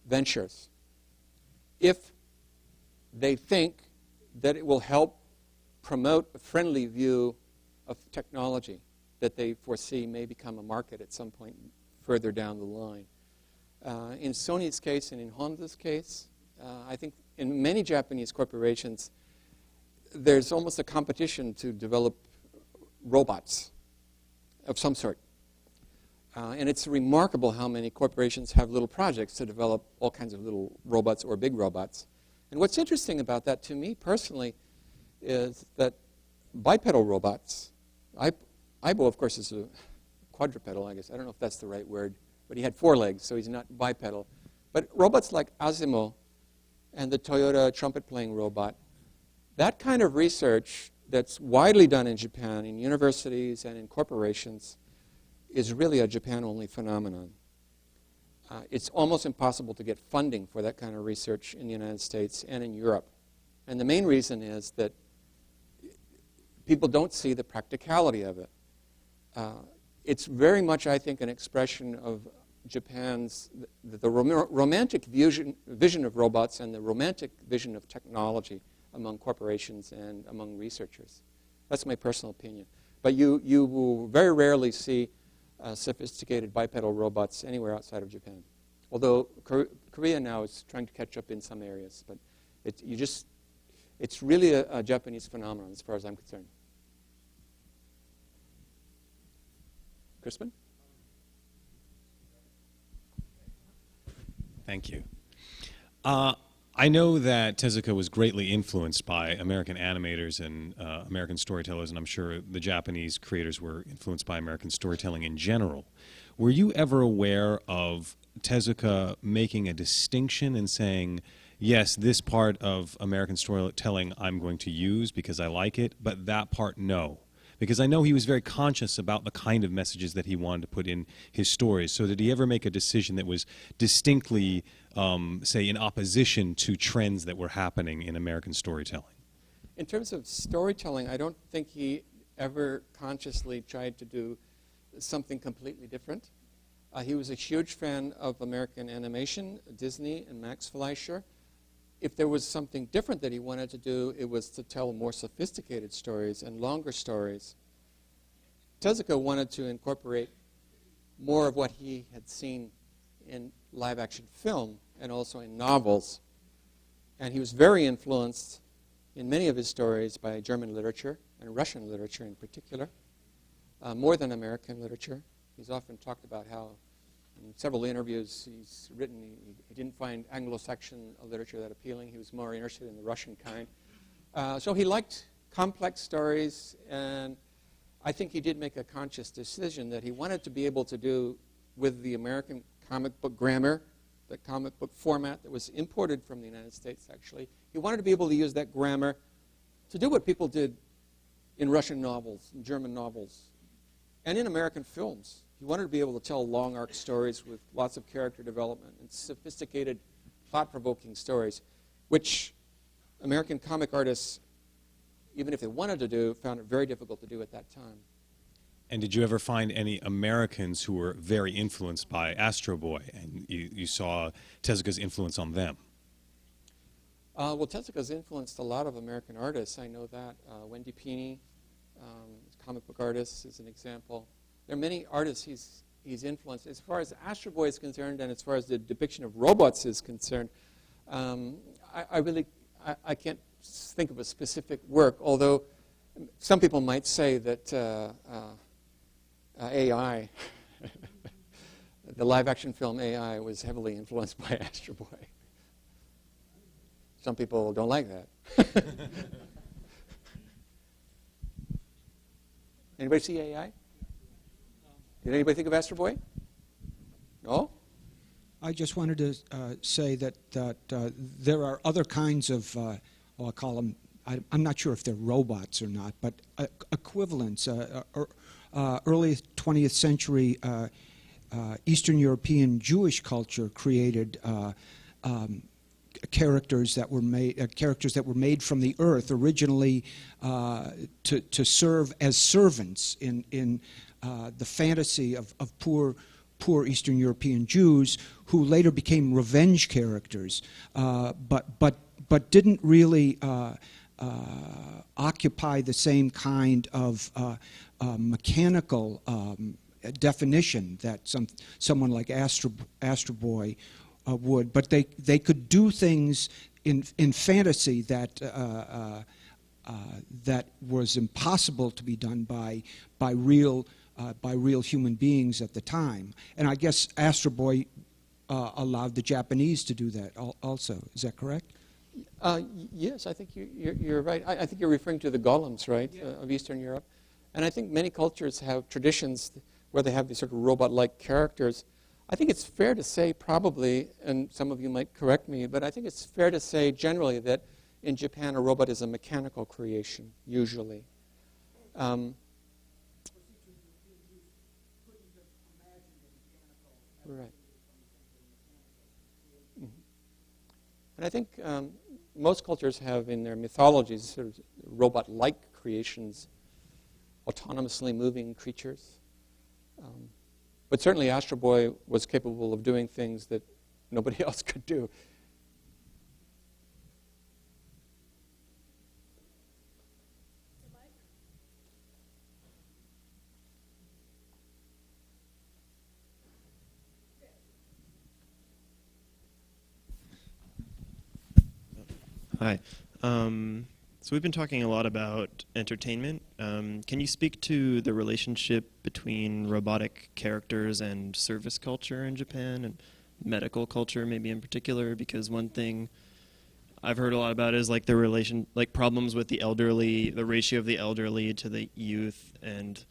ventures, if they think that it will help promote a friendly view of technology that they foresee may become a market at some point further down the line. In Sony's case and in Honda's case, I think in many Japanese corporations, there's almost a competition to develop robots of some sort. And it's remarkable how many corporations have little projects to develop all kinds of little robots or big robots. And what's interesting about that to me personally is that bipedal robots, Ivo, of course, is a quadrupedal, I guess. I don't know if that's the right word, but he had 4 legs, so he's not bipedal. But robots like Asimo and the Toyota trumpet-playing robot, that kind of research that's widely done in Japan, in universities and in corporations, is really a Japan-only phenomenon. It's almost impossible to get funding for that kind of research in the United States and in Europe. And the main reason is that people don't see the practicality of it. It's very much, I think, an expression of Japan's, the romantic vision of robots and the romantic vision of technology among corporations and among researchers. That's my personal opinion. But you will very rarely see sophisticated bipedal robots anywhere outside of Japan. Although Korea now is trying to catch up in some areas. But it's really a Japanese phenomenon as far as I'm concerned. Crispin? Thank you. I know that Tezuka was greatly influenced by American animators and American storytellers, and I'm sure the Japanese creators were influenced by American storytelling in general. Were you ever aware of Tezuka making a distinction and saying, yes, this part of American storytelling I'm going to use because I like it, but that part, no? Because I know he was very conscious about the kind of messages that he wanted to put in his stories. So did he ever make a decision that was distinctly, say, in opposition to trends that were happening in American storytelling? In terms of storytelling, I don't think he ever consciously tried to do something completely different. He was a huge fan of American animation, Disney and Max Fleischer. If there was something different that he wanted to do, it was to tell more sophisticated stories and longer stories. Tezuka wanted to incorporate more of what he had seen in live-action film and also in novels. And he was very influenced in many of his stories by German literature and Russian literature in particular, more than American literature. He's often talked about how in several interviews he's written he didn't find Anglo-Saxon literature that appealing. He was more interested in the Russian kind. So he liked complex stories, and I think he did make a conscious decision that he wanted to be able to do with the American comic book grammar, the comic book format that was imported from the United States, actually. He wanted to be able to use that grammar to do what people did in Russian novels, in German novels, and in American films. He wanted to be able to tell long arc stories with lots of character development and sophisticated, thought-provoking stories, which American comic artists, even if they wanted to do, found it very difficult to do at that time. And did you ever find any Americans who were very influenced by Astro Boy, and you saw Tezuka's influence on them? Well, Tezuka's influenced a lot of American artists. I know that. Wendy Pini, comic book artist, is an example. There are many artists he's influenced. As far as Astro Boy is concerned, and as far as the depiction of robots is concerned, I can't think of a specific work, although some people might say that AI, the live-action film AI, was heavily influenced by Astro Boy. Some people don't like that. Anybody see AI? Did anybody think of Astro Boy? No? I just wanted to say that there are other kinds of, I'll call them, I'm not sure if they're robots or not, but equivalents. Early 20th century Eastern European Jewish culture created characters that were made from the earth originally to serve as servants in the fantasy of poor Eastern European Jews who later became revenge characters, but didn't really occupy the same kind of mechanical definition that someone like Astro Boy would. But they could do things in fantasy that was impossible to be done by real human beings at the time. And I guess Astro Boy allowed the Japanese to do that also. Is that correct? Yes, I think you're right. I think you're referring to the golems, right, of Eastern Europe. And I think many cultures have traditions where they have these sort of robot-like characters. I think it's fair to say probably, and some of you might correct me, but I think it's fair to say generally that in Japan a robot is a mechanical creation, usually. Right. Mm-hmm. And I think most cultures have in their mythologies sort of robot-like creations, autonomously moving creatures. But certainly Astro Boy was capable of doing things that nobody else could do. Hi. So we've been talking a lot about entertainment. Can you speak to the relationship between robotic characters and service culture in Japan and medical culture maybe in particular? Because one thing I've heard a lot about is like the relation, like problems with the elderly, the ratio of the elderly to the youth, and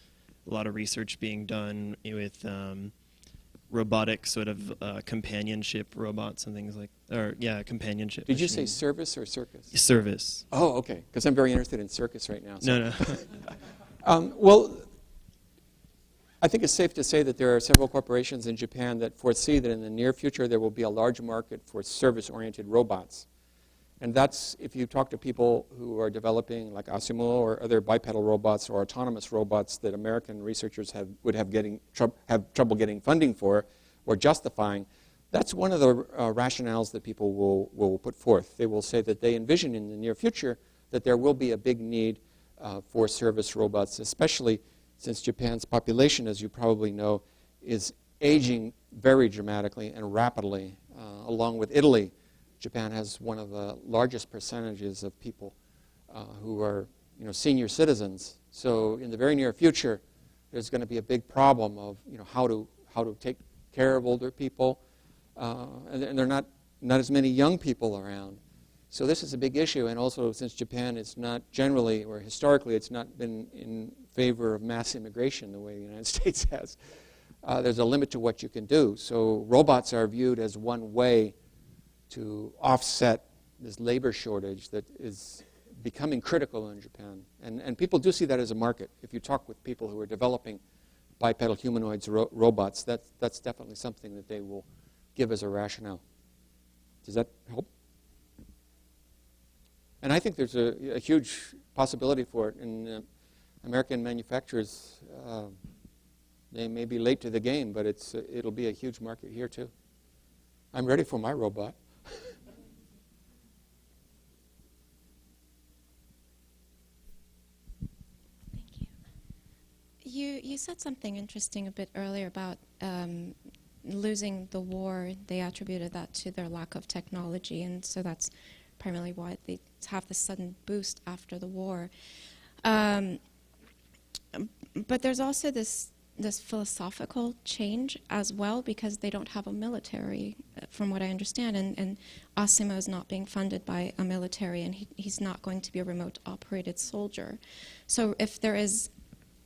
a lot of research being done with robotic sort of companionship robots and things like, or yeah, companionship. Did you say machines. service or circus? Service? Oh, okay, because I'm very interested in circus right now. So. No, no. Well, I think it's safe to say that there are several corporations in Japan that foresee that in the near future there will be a large market for service-oriented robots. And that's, if you talk to people who are developing like Asimo or other bipedal robots or autonomous robots that American researchers would have trouble getting funding for or justifying, that's one of the rationales that people will put forth. They will say that they envision in the near future that there will be a big need for service robots, especially since Japan's population, as you probably know, is aging very dramatically and rapidly, along with Italy. Japan has one of the largest percentages of people who are, senior citizens. So in the very near future, there's going to be a big problem of, how to take care of older people, and there are not as many young people around. So this is a big issue, and also since Japan is not generally, or historically, it's not been in favor of mass immigration the way the United States has. There's a limit to what you can do. So robots are viewed as one way to offset this labor shortage that is becoming critical in Japan. And people do see that as a market. If you talk with people who are developing bipedal humanoids robots, that's definitely something that they will give as a rationale. Does that help? And I think there's a huge possibility for it. And American manufacturers, they may be late to the game, but it'll be a huge market here too. I'm ready for my robot. Thank you. You said something interesting a bit earlier about losing the war. They attributed that to their lack of technology, and so that's primarily why they have this sudden boost after the war. But there's also this philosophical change as well, because they don't have a military, from what I understand, and Asimo is not being funded by a military, and he's not going to be a remote-operated soldier. So if there is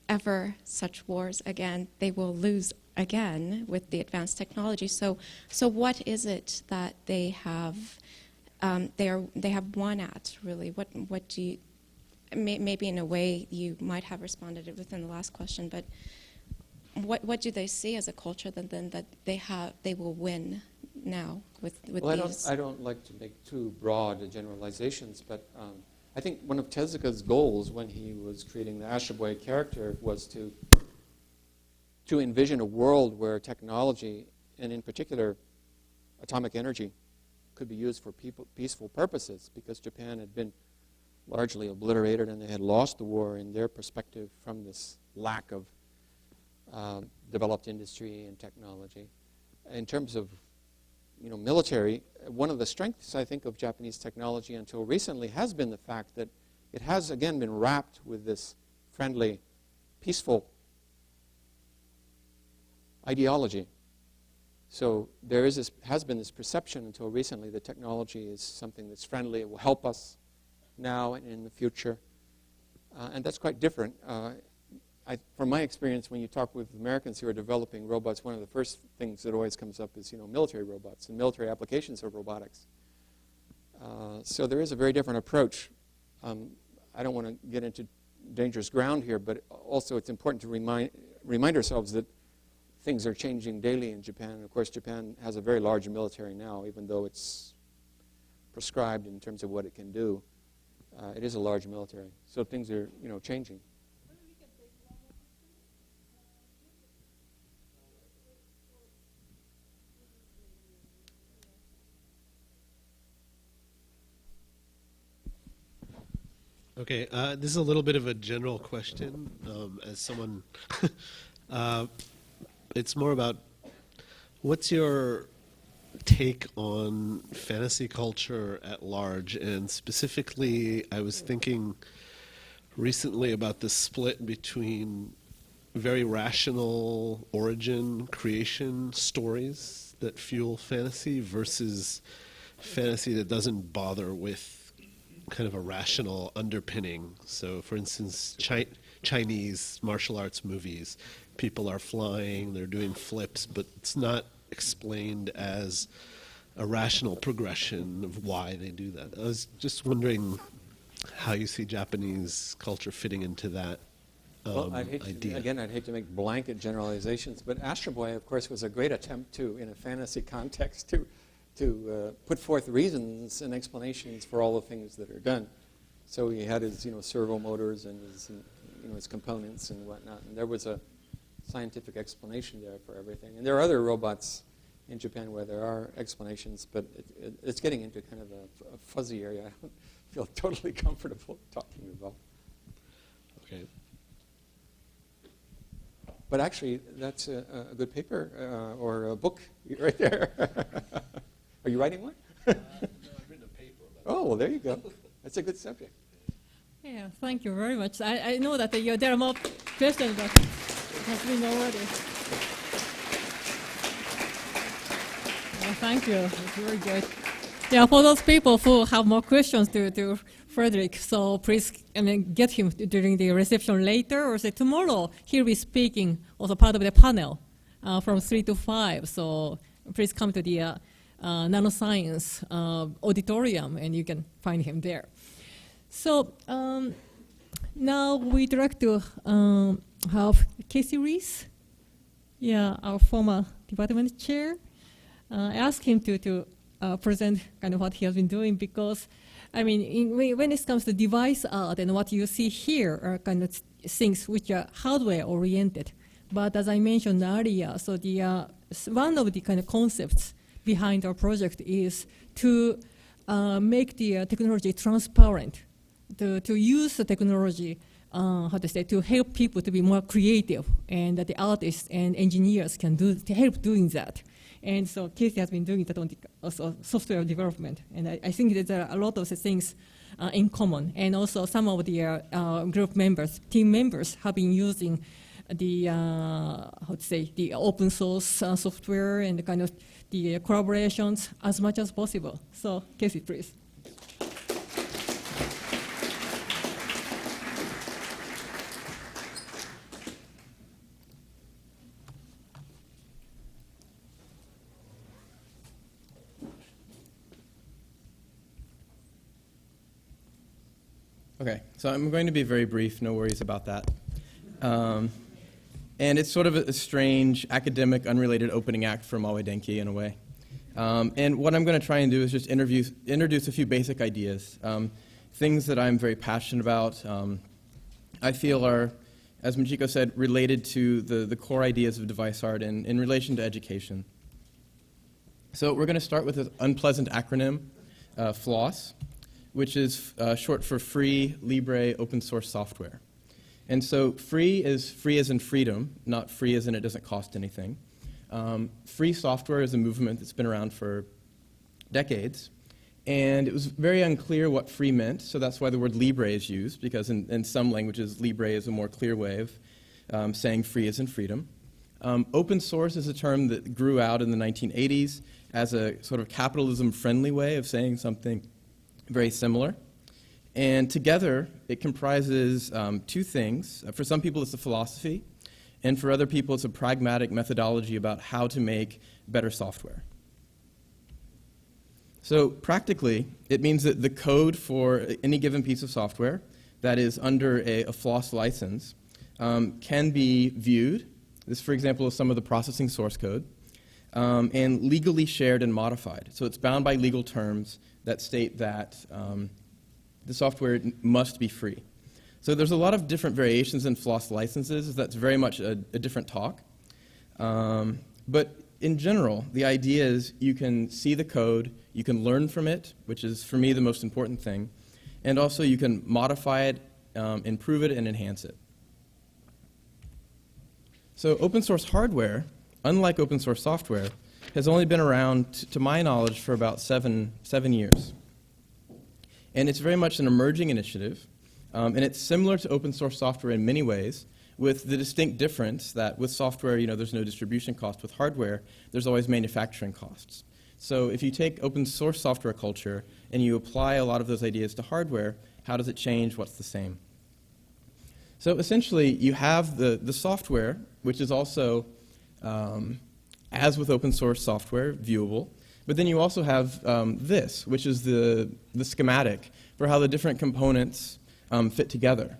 ever such wars again, they will lose again with the advanced technology. So what is it that they have? They have won at, really. What do you? Maybe in a way you might have responded within the last question, but what do they see as a culture that they will win now with these? I don't like to make too broad generalizations, but I think one of Tezuka's goals when he was creating the Astro Boy character was to envision a world where technology, and in particular atomic energy, could be used for peaceful purposes, because Japan had been largely obliterated and they had lost the war in their perspective from this lack of developed industry and technology. In terms of military, one of the strengths, I think, of Japanese technology until recently has been the fact that it has, again, been wrapped with this friendly, peaceful ideology. So there has been this perception until recently that technology is something that's friendly, it will help us now and in the future. And that's quite different. From my experience, when you talk with Americans who are developing robots, one of the first things that always comes up is military robots and military applications of robotics. So there is a very different approach. I don't want to get into dangerous ground here, but also it's important to remind ourselves that things are changing daily in Japan. And of course, Japan has a very large military now, even though it's prescribed in terms of what it can do. It is a large military. So things are, changing. Okay, this is a little bit of a general question. As someone, it's more about what's your take on fantasy culture at large, and specifically, I was thinking recently about the split between very rational origin creation stories that fuel fantasy versus fantasy that doesn't bother with kind of a rational underpinning. So, for instance, Chinese martial arts movies, people are flying, they're doing flips, but it's not explained as a rational progression of why they do that. I was just wondering how you see Japanese culture fitting into that idea. I'd hate to make blanket generalizations, but Astro Boy, of course, was a great attempt to, in a fantasy context, to put forth reasons and explanations for all the things that are done. So he had his, servo motors and his, his components and whatnot, and there was a scientific explanation there for everything. And there are other robots in Japan where there are explanations, but it's getting into kind of a fuzzy area. I don't feel totally comfortable talking about. Okay. But actually, that's a good paper or a book right there. Are you writing one? No, I've written a paper about it. Oh, well, there you go. That's a good subject. Yeah, thank you very much. I know that there are more questions that has been already. Thank you. It's very good. Yeah, for those people who have more questions to Frederick, so please get him during the reception later, or say tomorrow he'll be speaking, also part of the panel from 3 to 5. So please come to the nanoscience auditorium, and you can find him there. So now we'd like to have Casey Reese, our former department chair. I asked him to present kind of what he has been doing, because, when it comes to device art and what you see here are kind of things which are hardware-oriented. But as I mentioned earlier, so the one of the kind of concepts behind our project is to make the technology transparent, to use the technology, to help people to be more creative, and that the artists and engineers can help doing that. And so Casey has been doing that on also software development. And I think that there are a lot of the things in common. And also some of the group members, team members, have been using the, the open source software and the kind of the collaborations as much as possible. So Casey, please. Okay, so I'm going to be very brief, no worries about that. And it's sort of a strange, academic, unrelated opening act for Maywa Denki in a way. And what I'm going to try and do is just introduce a few basic ideas, things that I'm very passionate about, I feel are, as Michiko said, related to the core ideas of device art and in relation to education. So we're going to start with an unpleasant acronym, FLOSS, which is short for Free, Libre, Open Source Software. And so free as in freedom, not free as in it doesn't cost anything. Free software is a movement that's been around for decades, and it was very unclear what free meant, so that's why the word Libre is used, because in some languages, Libre is a more clear way of saying free as in freedom. Open source is a term that grew out in the 1980s as a sort of capitalism-friendly way of saying something very similar. And together, it comprises two things. For some people, it's a philosophy, and for other people, it's a pragmatic methodology about how to make better software. So practically, it means that the code for any given piece of software that is under a FLOSS license can be viewed. This, for example, is some of the processing source code, and legally shared and modified. So it's bound by legal terms that state that the software must be free. So there's a lot of different variations in FLOSS licenses. That's very much a different talk. But in general, the idea is you can see the code, you can learn from it, which is, for me, the most important thing, and also you can modify it, improve it, and enhance it. So open source hardware, unlike open source software, has only been around, to my knowledge, for about seven years. And it's very much an emerging initiative, and it's similar to open source software in many ways, with the distinct difference that with software, there's no distribution cost. With hardware, there's always manufacturing costs. So if you take open source software culture and you apply a lot of those ideas to hardware, how does it change? What's the same? So essentially, you have the software, which is also, as with open source software, viewable. But then you also have this, which is the schematic for how the different components fit together.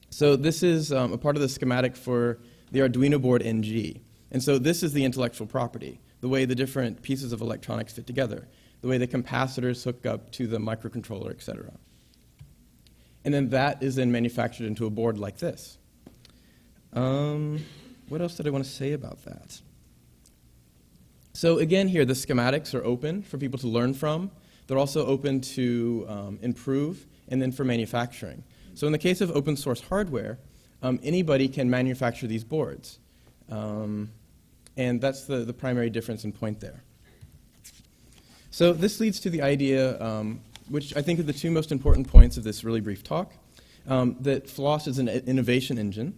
So this is a part of the schematic for the Arduino board NG. And so this is the intellectual property, the way the different pieces of electronics fit together, the way the capacitors hook up to the microcontroller, et cetera. And then that is then manufactured into a board like this. What else did I want to say about that? So again here, the schematics are open for people to learn from. They're also open to improve, and then for manufacturing. So in the case of open source hardware, anybody can manufacture these boards. And that's the primary difference in point there. So this leads to the idea, which I think are the two most important points of this really brief talk, that FLOSS is an innovation engine.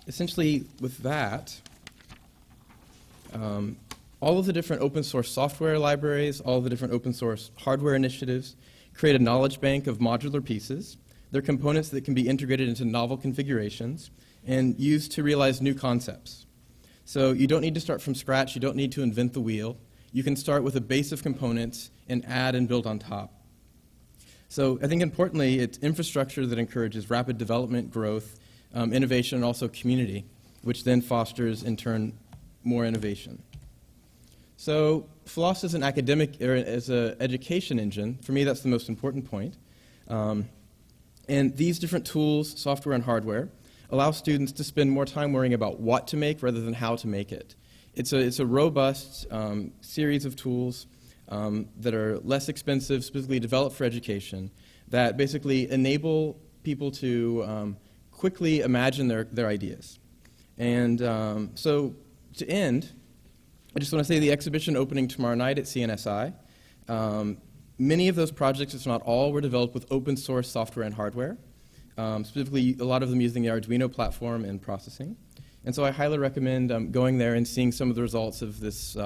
Essentially, with that, all of the different open source software libraries, all of the different open source hardware initiatives create a knowledge bank of modular pieces. They're components that can be integrated into novel configurations and used to realize new concepts. So you don't need to start from scratch. You don't need to invent the wheel. You can start with a base of components and add and build on top. So I think importantly, it's infrastructure that encourages rapid development, growth, innovation, and also community, which then fosters, in turn, more innovation. So FLOSS is an academic, or as an education engine. For me, that's the most important point. And these different tools, software and hardware, allow students to spend more time worrying about what to make rather than how to make it. It's a robust series of tools that are less expensive, specifically developed for education, that basically enable people to quickly imagine their ideas. And so to end, I just want to say the exhibition opening tomorrow night at CNSI, many of those projects, if not all, were developed with open source software and hardware. Specifically, a lot of them using the Arduino platform and processing. And so I highly recommend going there and seeing some of the results of this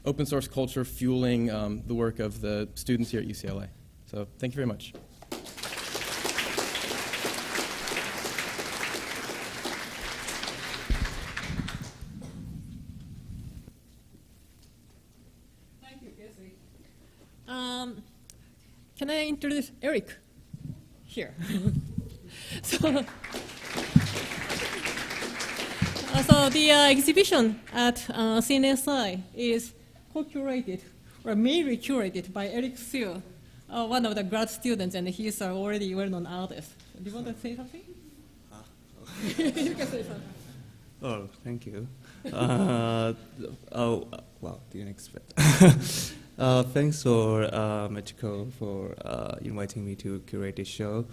open source culture fueling the work of the students here at UCLA. So thank you very much. Thank you, Casey. Can I introduce Eric here? So the exhibition at CNSI is co-curated, or mainly curated by Eric Sear, one of the grad students, and he's already well-known artist. Do you want to say something? You can say something. Oh, thank you. Oh, well, didn't expect. Thanks for Magico for inviting me to curate this show.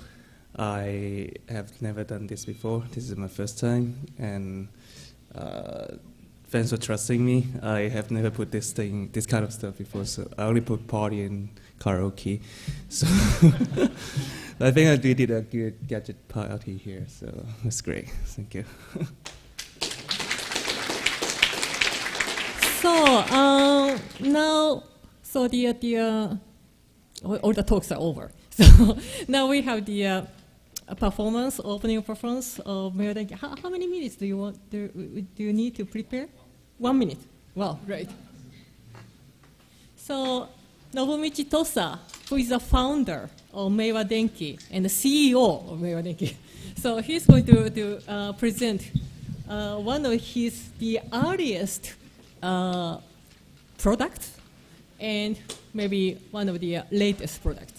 I have never done this before. This is my first time, and thanks for trusting me. I have never put this kind of stuff before, so I only put party and karaoke. So I think I did a good gadget party here, so that's great. Thank you. So now, so all the talks are over. So now we have the opening performance of Maywa Denki. How many minutes do you need to prepare? 1 minute. Wow, great. So Nobumichi Tosa, who is the founder of Maywa Denki and the CEO of Maywa Denki, so he's going to present one of the earliest products and maybe one of the latest products.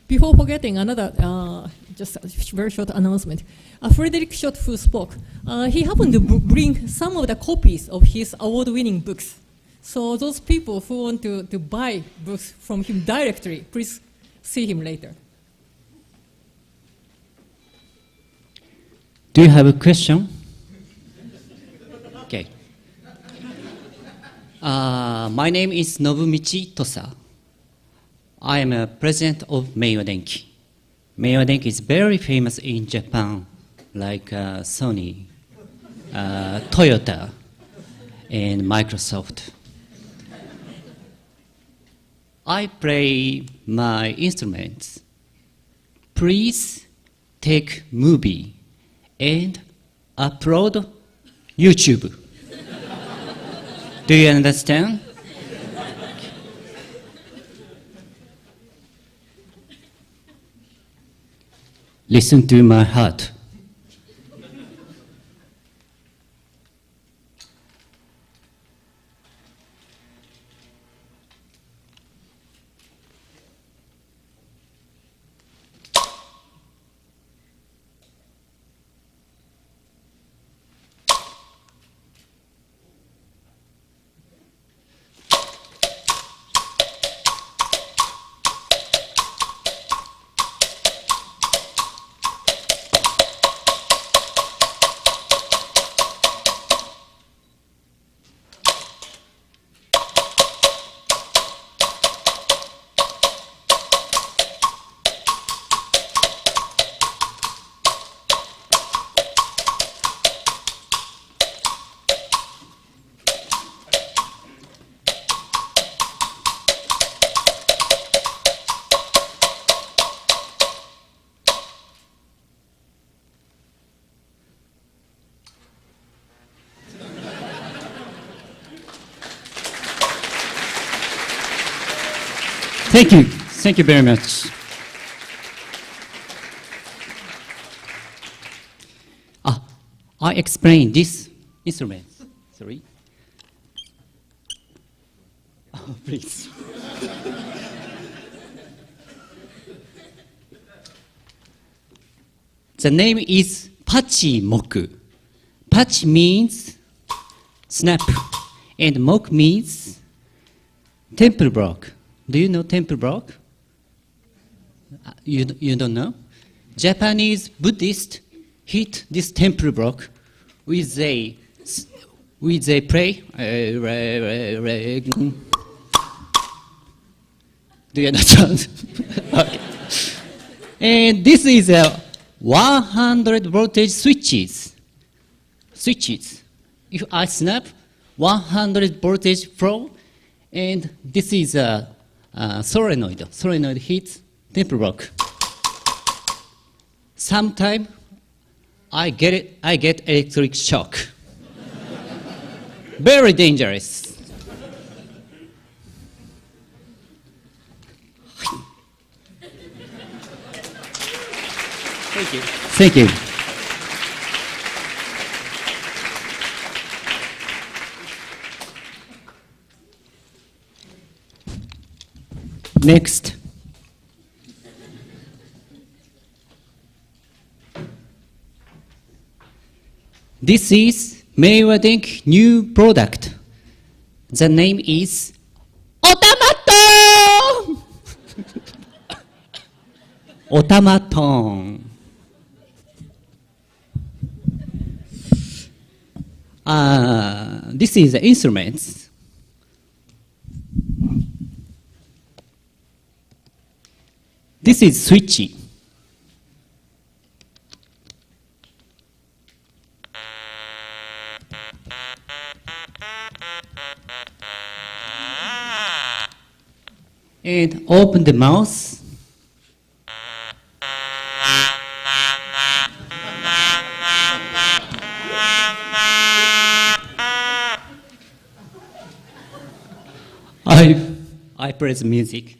Before forgetting, another just a very short announcement. Frederick Schott, who spoke, he happened to bring some of the copies of his award-winning books. So those people who want to buy books from him directly, please see him later. Do you have a question? Okay. My name is Nobumichi Tosa. I am a president of Maywa Denki. Maywa Denki is very famous in Japan, like Sony, Toyota, and Microsoft. I play my instruments. Please take movie and upload YouTube. Do you understand? Listen to my heart. Thank you. Thank you very much. I explain this instrument. Sorry. Oh, please. The name is Pachi Moku. Pachi means snap, and Moku means temple block. Do you know temple block? You don't know? Japanese Buddhists hit this temple block with a pray. Do you understand? Okay. And this is a 100 voltage switches. If I snap, 100 voltage flow, and this is a solenoid. Solenoid hits temple block. Sometimes I get electric shock. Very dangerous. Thank you. Thank you. Next. This is Maywa Denki new product. The name is Automaton. Automaton. This is the instruments. This is switchy. And open the mouth. I play the music.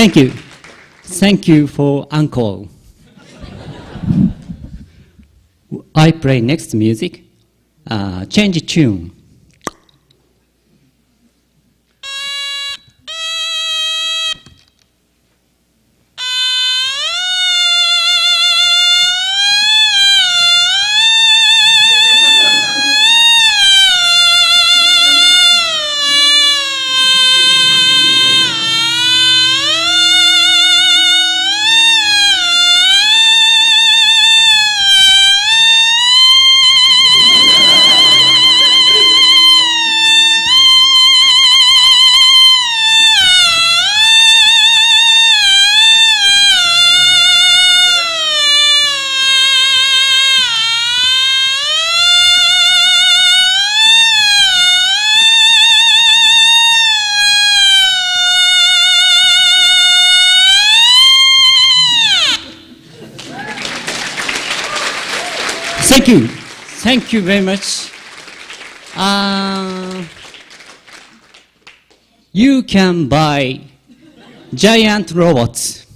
Thank you. Thank you for encore. I play next music. Change tune. Thank you. Thank you very much. You can buy giant robots.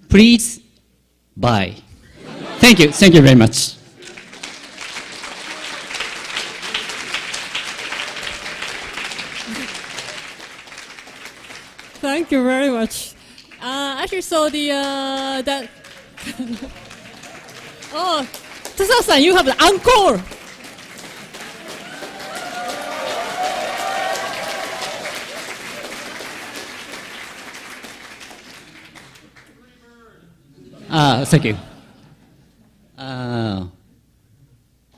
Please buy. Thank you. Thank you very much. Thank you very much. Actually, so that. Oh, Tsusa-san, you have the encore. Thank you.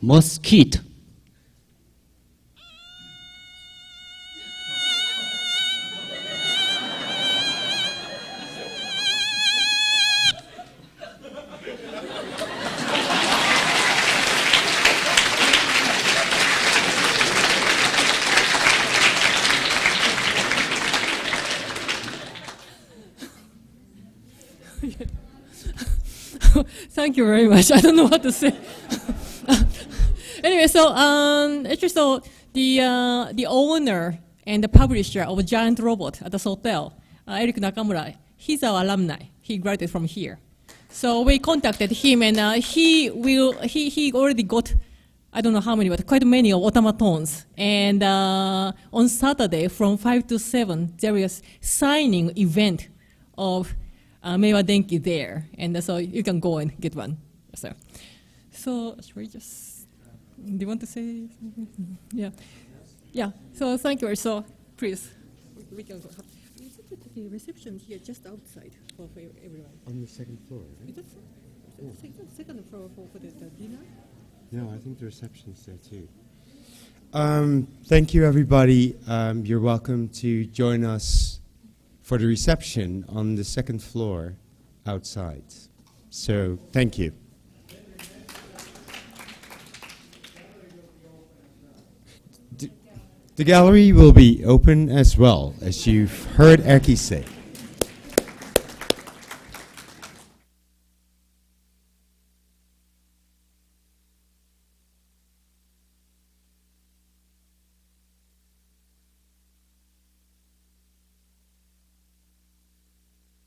Mosquito. Thank you very much. I don't know what to say. Anyway, so actually, so the owner and the publisher of a giant robot at the hotel, Eric Nakamura, he's our alumni. He graduated from here. So we contacted him, and he already got, I don't know how many, but quite many automatons. And on Saturday from 5 to 7, there is signing event of Maywa Denki there, and so you can go and get one. So should we just? Do you want to say something? Yeah, yeah. So thank you. So please, we can go. Is it the reception here just outside for everyone? On the second floor, right? Is it second floor for the dinner? No, I think the reception's there too. Thank you, everybody. You're welcome to join us for the reception on the second floor outside. So, thank you. The gallery will be open as well, as you've heard Eki say.